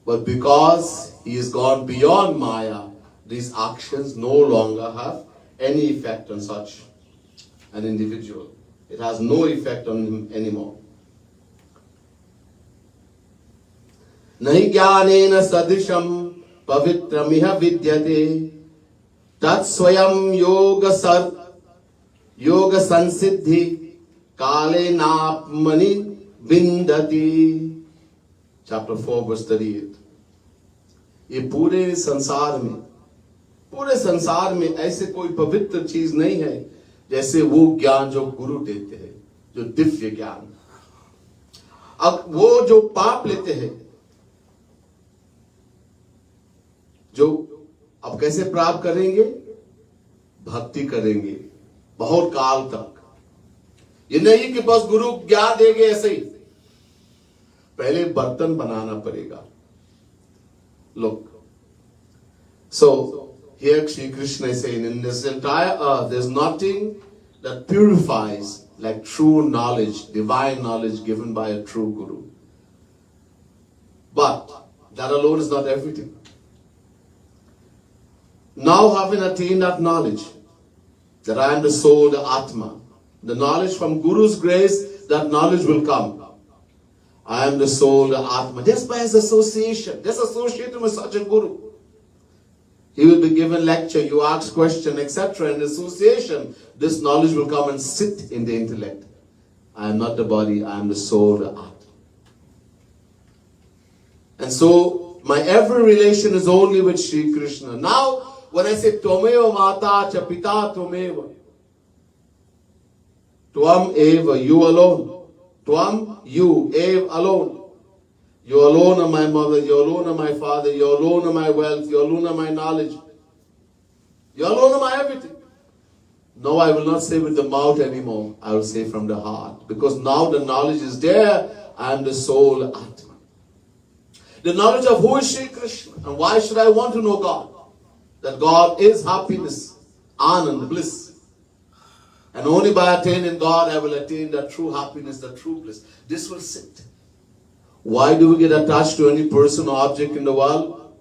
But because he has gone beyond Maya, these actions no longer have any effect on such an individual. It has no effect on him anymore. Nahi jnanena sadisham pavitramiha vidyate, tat swayam yoga sansiddhi kale napmani vindati. Chapter 4 verse 38. ये पूरे संसार में ऐसे कोई पवित्र चीज नहीं है जैसे वो ज्ञान जो गुरु देते हैं, जो दिव्य ज्ञान। अब वो जो पाप लेते हैं, जो अब कैसे प्राप्त करेंगे? भक्ति करेंगे बहुत काल तक। ये नहीं कि बस गुरु ज्ञान देंगे ऐसे ही, पहले बर्तन बनाना पड़ेगा। Look, so here Shri Krishna is saying, in this entire earth, there's nothing that purifies like true knowledge, divine knowledge given by a true Guru. But that alone is not everything. Now having attained that knowledge, that I am the soul, the Atma, the knowledge from Guru's grace, that knowledge will come. I am the soul, the Atma. Just by his association, just associating with such a Guru. He will be given lecture, you ask question, etc. In association, this knowledge will come and sit in the intellect. I am not the body, I am the soul, the Atma. And so, my every relation is only with Shri Krishna. Now, when I say, Tvameva Mata cha Pita Tvameva, Tvam Eva, you alone. Tvam, you, Eva, alone. You alone are my mother, you alone are my father, you alone are my wealth, you alone are my knowledge. You alone are my everything. No, I will not say with the mouth anymore. I will say from the heart. Because now the knowledge is there. I am the soul Atma. The knowledge of who is Shri Krishna. And why should I want to know God? That God is happiness, anand, bliss. And only by attaining God I will attain the true happiness, the true bliss. This will sit. Why do we get attached to any person or object in the world?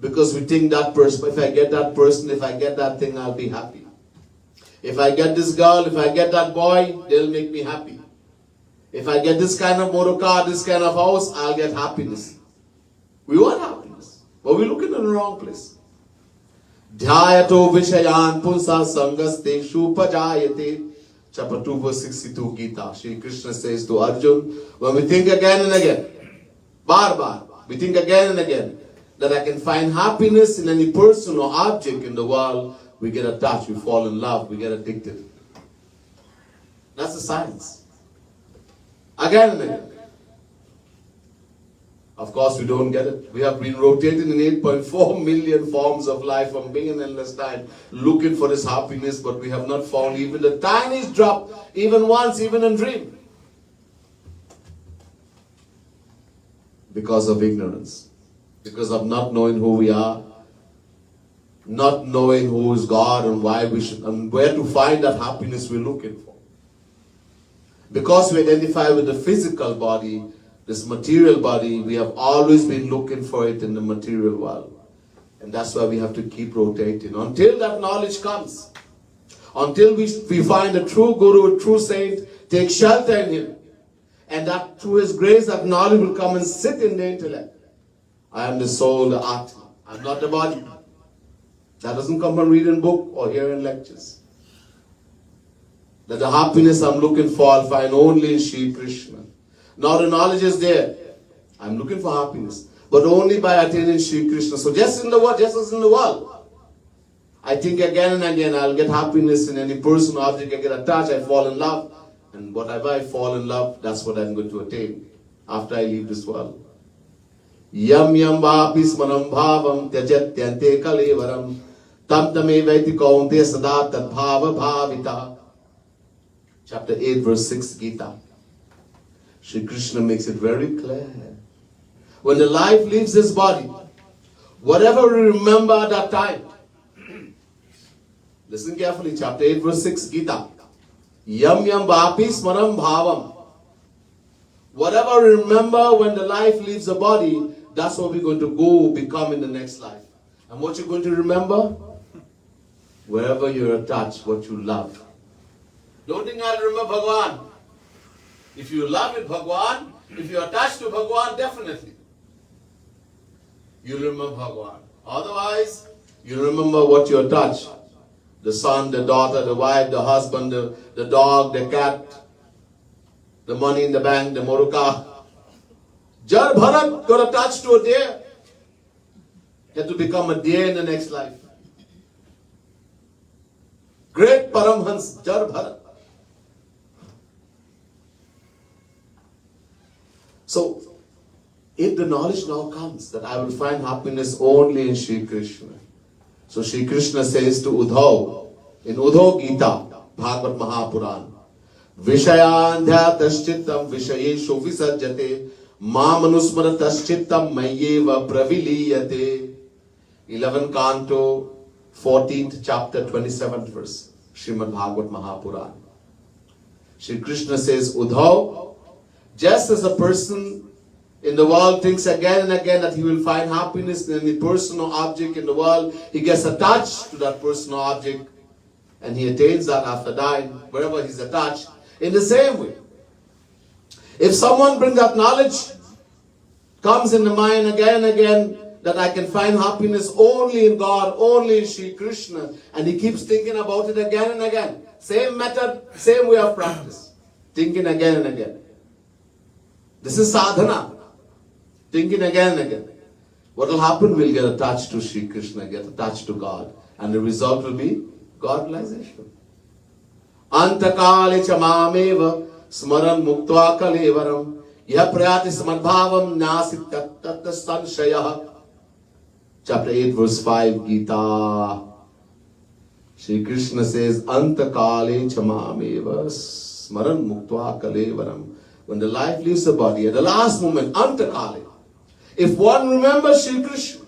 Because we think that person, if I get that person, if I get that thing, I'll be happy. If I get this girl, if I get that boy, they'll make me happy. If I get this kind of motor car, this kind of house, I'll get happiness. We want happiness, but we're looking in the wrong place. Dhyayato vishayan punsa sangaste shupajayate. Chapter 2 verse 62 Gita. Shri Krishna says to Arjun, when we think again and again, bar, we think again and again, that I can find happiness in any person or object in the world, we get attached, we fall in love, we get addicted. That's the science. Again and again. Of course, we don't get it. We have been rotated in 8.4 million forms of life from being in endless time, looking for this happiness, but we have not found even the tiniest drop, even once, even in dream. Because of ignorance. Because of not knowing who we are, not knowing who is God and why we should, and where to find that happiness we're looking for. Because we identify with the physical body, this material body, we have always been looking for it in the material world. And that's why we have to keep rotating. Until that knowledge comes. Until we find a true guru, a true saint, take shelter in him. And that through his grace, that knowledge will come and sit in the intellect. I am the soul, the Atma. I'm not the body. That doesn't come from reading book or hearing lectures. That the happiness I'm looking for, I'll find only in Shri Krishna. Now the knowledge is there. I'm looking for happiness. But only by attaining Shri Krishna. So just in the world, just as in the world. I think again and again, I'll get happiness in any person or object. I get attached, I fall in love. And whatever I fall in love, that's what I'm going to attain after I leave this world. Yam yam vapi smanam bhavam tyajatyante kalevaram tam tamevaiti kaunte sada tad bhava bhavita. Chapter 8 verse 6 Gita. Shri Krishna makes it very clear. When the life leaves this body, whatever we remember at that time, listen carefully, chapter 8 verse 6 Gita. Yam yam vapi smaram bhavam. Whatever we remember when the life leaves the body, that's what we're going to go become in the next life. And what you're going to remember? Wherever you're attached, what you love. Don't think I'll remember Bhagwan. If you love it, Bhagwan, if you're attached to Bhagwan, definitely you'll remember Bhagwan. Otherwise, you remember what you're attached. The son, the daughter, the wife, the husband, the dog, the cat, the money in the bank, the motor car. Jar Bharat got attached to a deer. Had to become a deer in the next life. Great Paramhans, Jar Bharat. So, if the knowledge now comes that I will find happiness only in Shri Krishna. So Shri Krishna says to Uddhav, in Uddhav Gita, Bhagavad Mahapuran, Vishayandhyataschitam vishayeshu visajjate mamanusmarataschitam mayyeva praviliyate. 11 Canto, 14th chapter, 27th verse, Srimad Bhagavad Mahapuran. Shri Krishna says, Uddhav, just as a person in the world thinks again and again that he will find happiness in any person or object in the world, he gets attached to that person or object and he attains that after dying, wherever he's attached. In the same way, if someone brings that knowledge, comes in the mind again and again, that I can find happiness only in God, only in Shri Krishna, and he keeps thinking about it again and again. Same method, same way of practice. Thinking again and again. This is sadhana. Thinking again and again. What will happen? We'll get attached to Shri Krishna, get attached to God. And the result will be God realization. Antakale chamameva smaran muktva kalevaram yah prayati samadbhavam nasit tatta sanshayah. Chapter 8 verse 5 Gita. Shri Krishna says, Antakale chamameva smaran muktva kalevaram. When the life leaves the body, at the last moment, Antakale. If one remembers Shri Krishna,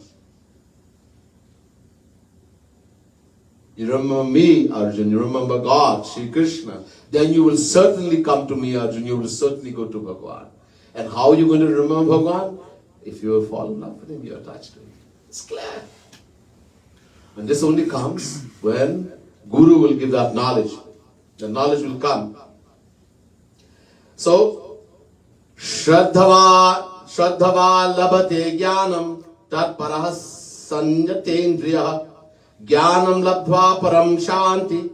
you remember me, Arjun, you remember God, Shri Krishna, then you will certainly come to me, Arjun, you will certainly go to Bhagavan. And how are you going to remember Bhagavan? If you have fallen in love with him, you are attached to him. It's clear. And this only comes when Guru will give that knowledge. The knowledge will come. So, Shraddhava labhate jnanam tat parah sanjatendriya jnanam labdhva param shanti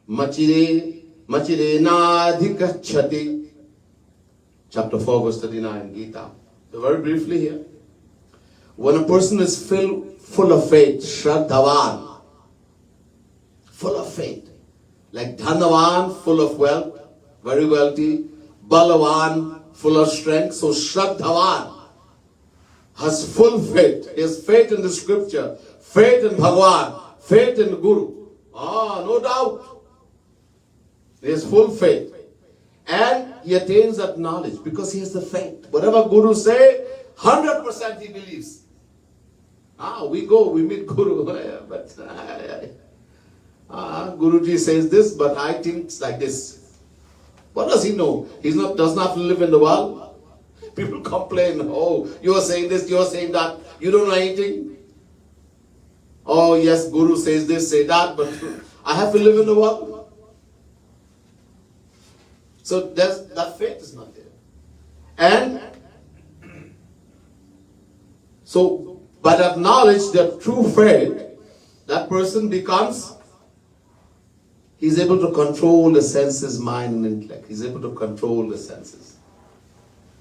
machire nadhikachati. Chapter 4 verse 39 Gita. So very briefly here. When a person is full of faith, Shraddhavan, full of faith, like Dhanavan, full of wealth, very wealthy, Balavan, full of strength. So Shraddhavan has full faith. He has faith in the scripture, faith in Bhagavan, faith in Guru. No doubt. He has full faith. And he attains that knowledge because he has the faith. Whatever Guru say, 100% he believes. We meet Guru. But Guruji says this, but I think it's like this. What does he know? Does not live in the world. People complain, oh, you are saying this, you are saying that. You don't know anything. Oh, yes, Guru says this, say that, but I have to live in the world. So that faith is not there. And so by that knowledge, that true faith, that person becomes, he's able to control the senses, mind and intellect. He's able to control the senses.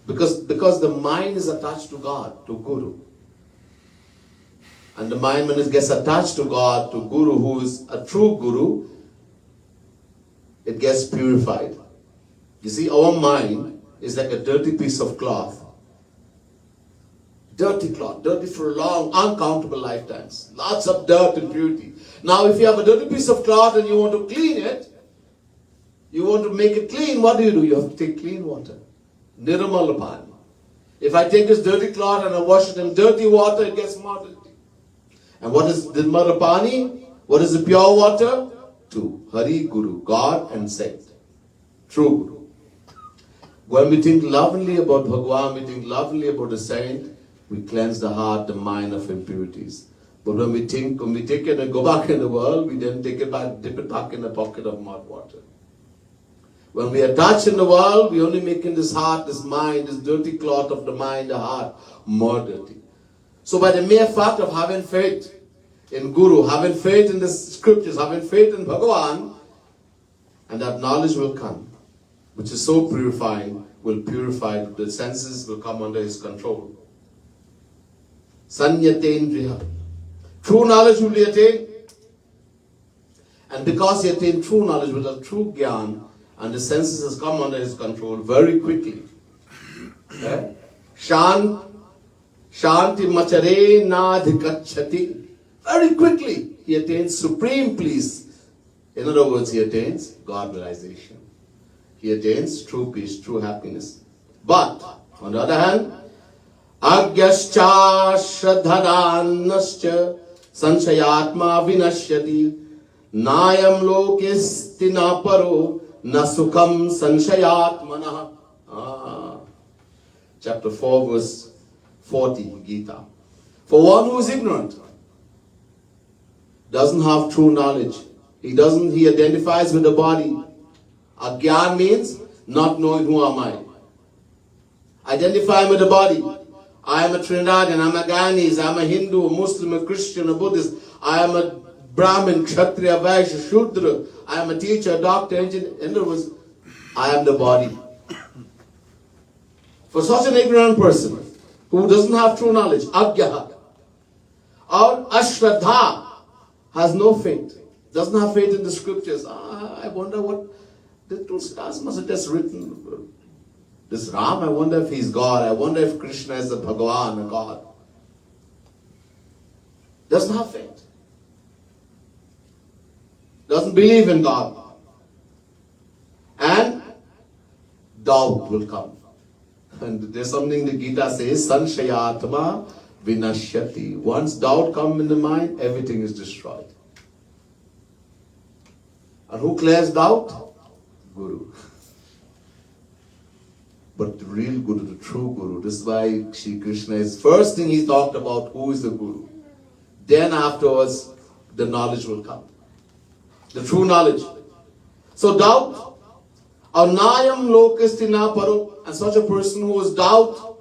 Because the mind is attached to God, to Guru. And the mind, when it gets attached to God, to Guru, who is a true Guru, it gets purified. You see, our mind is like a dirty piece of cloth. Dirty cloth, dirty for long, uncountable lifetimes. Lots of dirt and beauty. Now, if you have a dirty piece of cloth and you want to clean it, you want to make it clean, what do? You have to take clean water. Nirmalapani. If I take this dirty cloth and I wash it in dirty water, it gets more dirty. And what is Nirmalapani? What is the pure water? Two. Hari Guru, God and saint. True Guru. When we think lovingly about Bhagavan, we think lovingly about the saint, we cleanse the heart, the mind of impurities. But when we take it and go back in the world, we then take it back, dip it back in a pocket of mud water. When we are touched in the world, we only make in this heart, this mind, this dirty cloth of the mind, the heart, more dirty. So by the mere fact of having faith in Guru, having faith in the scriptures, having faith in Bhagavan, and that knowledge will come, which is so purifying, will purify, the senses will come under his control. Sanyatendriya. True knowledge will be attained. And because he attained true knowledge with a true gyan, and the senses has come under his control very quickly. Shanti machare nadhikachati. Very quickly he attains supreme peace. In other words, he attains God realization. He attains true peace, true happiness. But, on the other hand, Agyascha shradhanascha sanshayatma vinashyati nayam lokesti na paro na sukham sanshayatmana. Chapter 4 verse 40 Gita. For one who is ignorant, doesn't have true knowledge, he identifies with the body. Agyan means not knowing who am I. Identifying with the body. I am a Trinidadian, I am a Guyanese, I am a Hindu, a Muslim, a Christian, a Buddhist. I am a Brahmin, Kshatriya, Vaishya, Shudra. I am a teacher, a doctor, engineer. In other words, I am the body. For such an ignorant person who doesn't have true knowledge, Agyaha, or Ashraddha, has no faith, doesn't have faith in the scriptures. I wonder what the Tulsidas must have just written. This Ram, I wonder if he's God. I wonder if Krishna is a Bhagavan, a God. Doesn't have faith. doesn't believe in God. And doubt will come. And there's something the Gita says, Sanshayatma Vinashyati. Once doubt comes in the mind, everything is destroyed. And who clears doubt? Guru. But the real Guru, the true Guru, this is why Shri Krishna is, first thing he talked about, who is the Guru. Then afterwards, the knowledge will come. The true knowledge. So doubt, Anayam lokastina paro, and such a person who has doubt,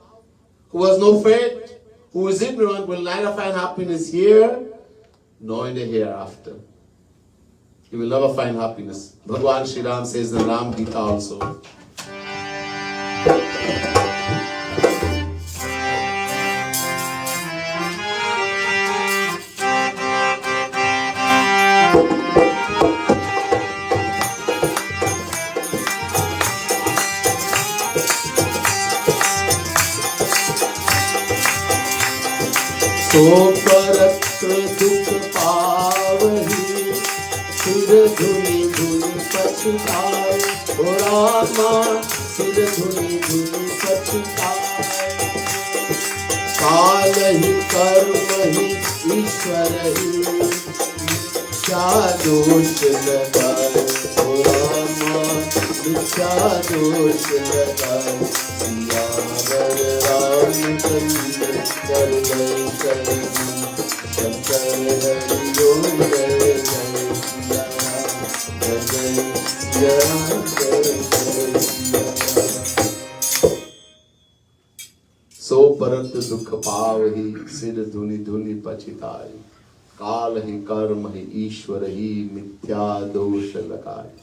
who has no faith, who is ignorant, will neither find happiness here, nor in the hereafter. He will never find happiness. Bhagwan Shri Ram says in Ram Gita also. So parat dukh paavahi, sir dhuni dhuni pachutaye, O Rama, sir dhuni dhuni pachutaye. Kalahi karmahi ishwarahi, kya dosh lagaye, O Rama, kya dosh lagaye. Siyavar Ramchandra kar gaye karni, Shankar Hari Om Jai Jai Siya Ram, Jai Jai Siya Ram. So parat dukh paavahi, sir dhuni dhuni pachitaye, kalahi karmahi ishwarahi, mithya dosha lagaye.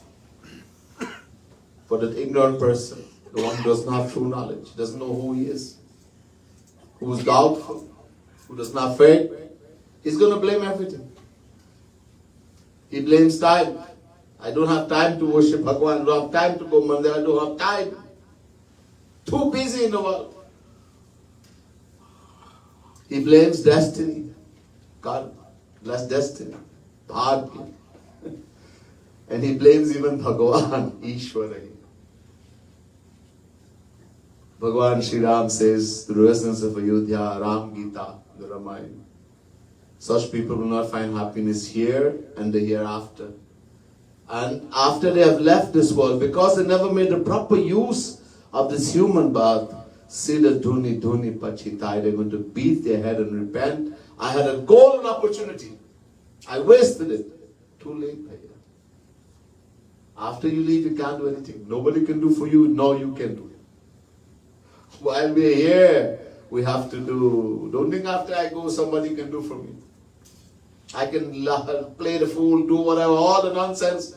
For that ignorant person, the one who doesn't have true knowledge, doesn't know who he is, who is doubtful, who does not have faith, he's going to blame everything. He blames time. I don't have time to worship Bhagwan, I don't have time to go mandir, I don't have time. Too busy in the world. He blames destiny. God bless destiny. Bhagya. And he blames even Bhagwan, Ishwara. Bhagwan Shri Ram says, the residents of Ayodhya, Ram Gita, the Ramayana. Such people will not find happiness here and the hereafter. And after they have left this world, because they never made the proper use of this human birth, Siddha Dhuni Dhuni Pachitai, they're going to beat their head and repent. I had a golden opportunity. I wasted it. Too late, Bhaiya. After you leave, you can't do anything. Nobody can do for you, nor you can do it. While we're here, we have to do. Don't think after I go, somebody can do for me. I can play the fool, do whatever, all the nonsense.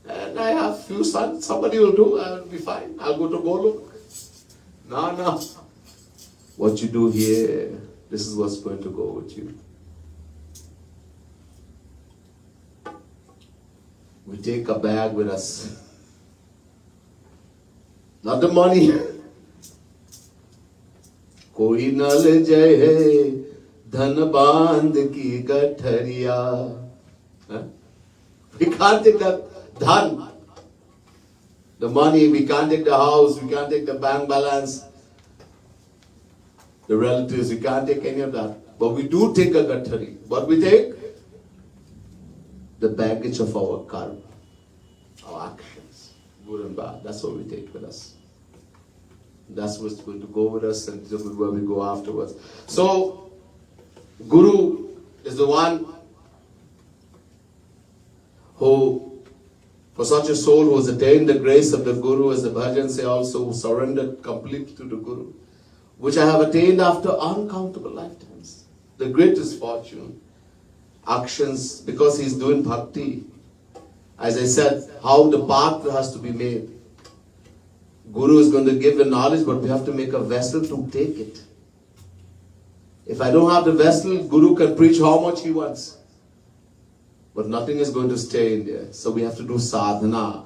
And I have few sons, somebody will do, I will be fine. I'll go to Golok. No. What you do here, this is what's going to go with you. We take a bag with us. Not the money. कोई न ले जाए धन बांध की गठरिया. We can't take that dhan, the money, we can't take the house, we can't take the bank balance, the relatives, we can't take any of that. But we do take a gathari. What we take? The baggage of our karma, our actions, good and bad. That's what we take with us. That's what's going to go with us and where we go afterwards. So, Guru is the one who, for such a soul who has attained the grace of the Guru, as the bhajans say also, who surrendered completely to the Guru, which I have attained after uncountable lifetimes. The greatest fortune. Actions, because he's doing bhakti. As I said, how the path has to be made. Guru is going to give the knowledge, but we have to make a vessel to take it. If I don't have the vessel, Guru can preach how much he wants. But nothing is going to stay in there. So we have to do sadhana.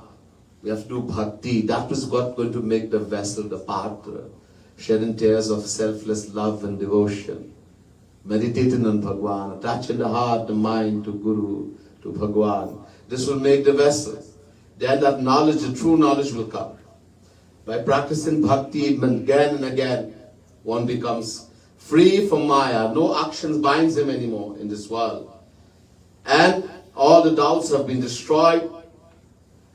We have to do bhakti. That is what's going to make the vessel, the patra, shedding tears of selfless love and devotion. Meditating on Bhagwan, attaching the heart, the mind to Guru, to Bhagwan. This will make the vessel. Then that knowledge, the true knowledge will come. By practicing bhakti again and again, one becomes free from Maya. No actions binds him anymore in this world. And all the doubts have been destroyed.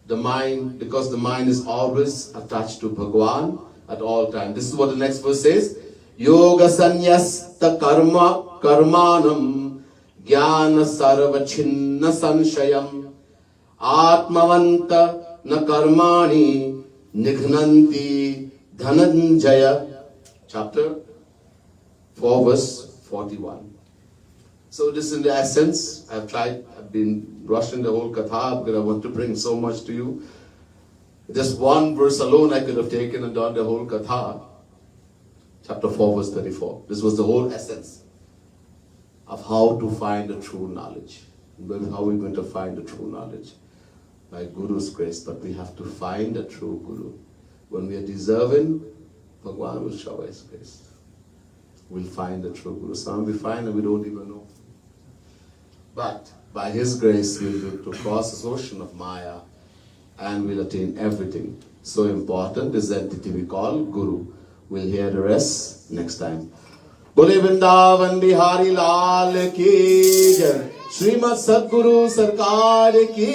The mind, because the mind is always attached to Bhagwan at all times. This is what the next verse says. Yoga sanyasta karma karmanam jnana sarva chinna sanshayam atmavanta na karmani nighnanti dhananjaya. Chapter 4 verse 41. So this is the essence. I've been rushing the whole katha because I want to bring so much to you. Just one verse alone I could have taken and done the whole katha. Chapter 4 verse 34. This was the whole essence of how to find the true knowledge. How we're going to find the true knowledge. By Guru's grace, but we have to find a true Guru. When we are deserving, Bhagwan will show His grace. We'll find the true Guru. Some we find and we don't even know. But by His grace, we'll be able to cross this ocean of Maya and we'll attain everything. So important, this entity we call Guru. We'll hear the rest next time. Bole Vrindavan Bihari Lal ki jai. Srimad Sadguru Sarkar ki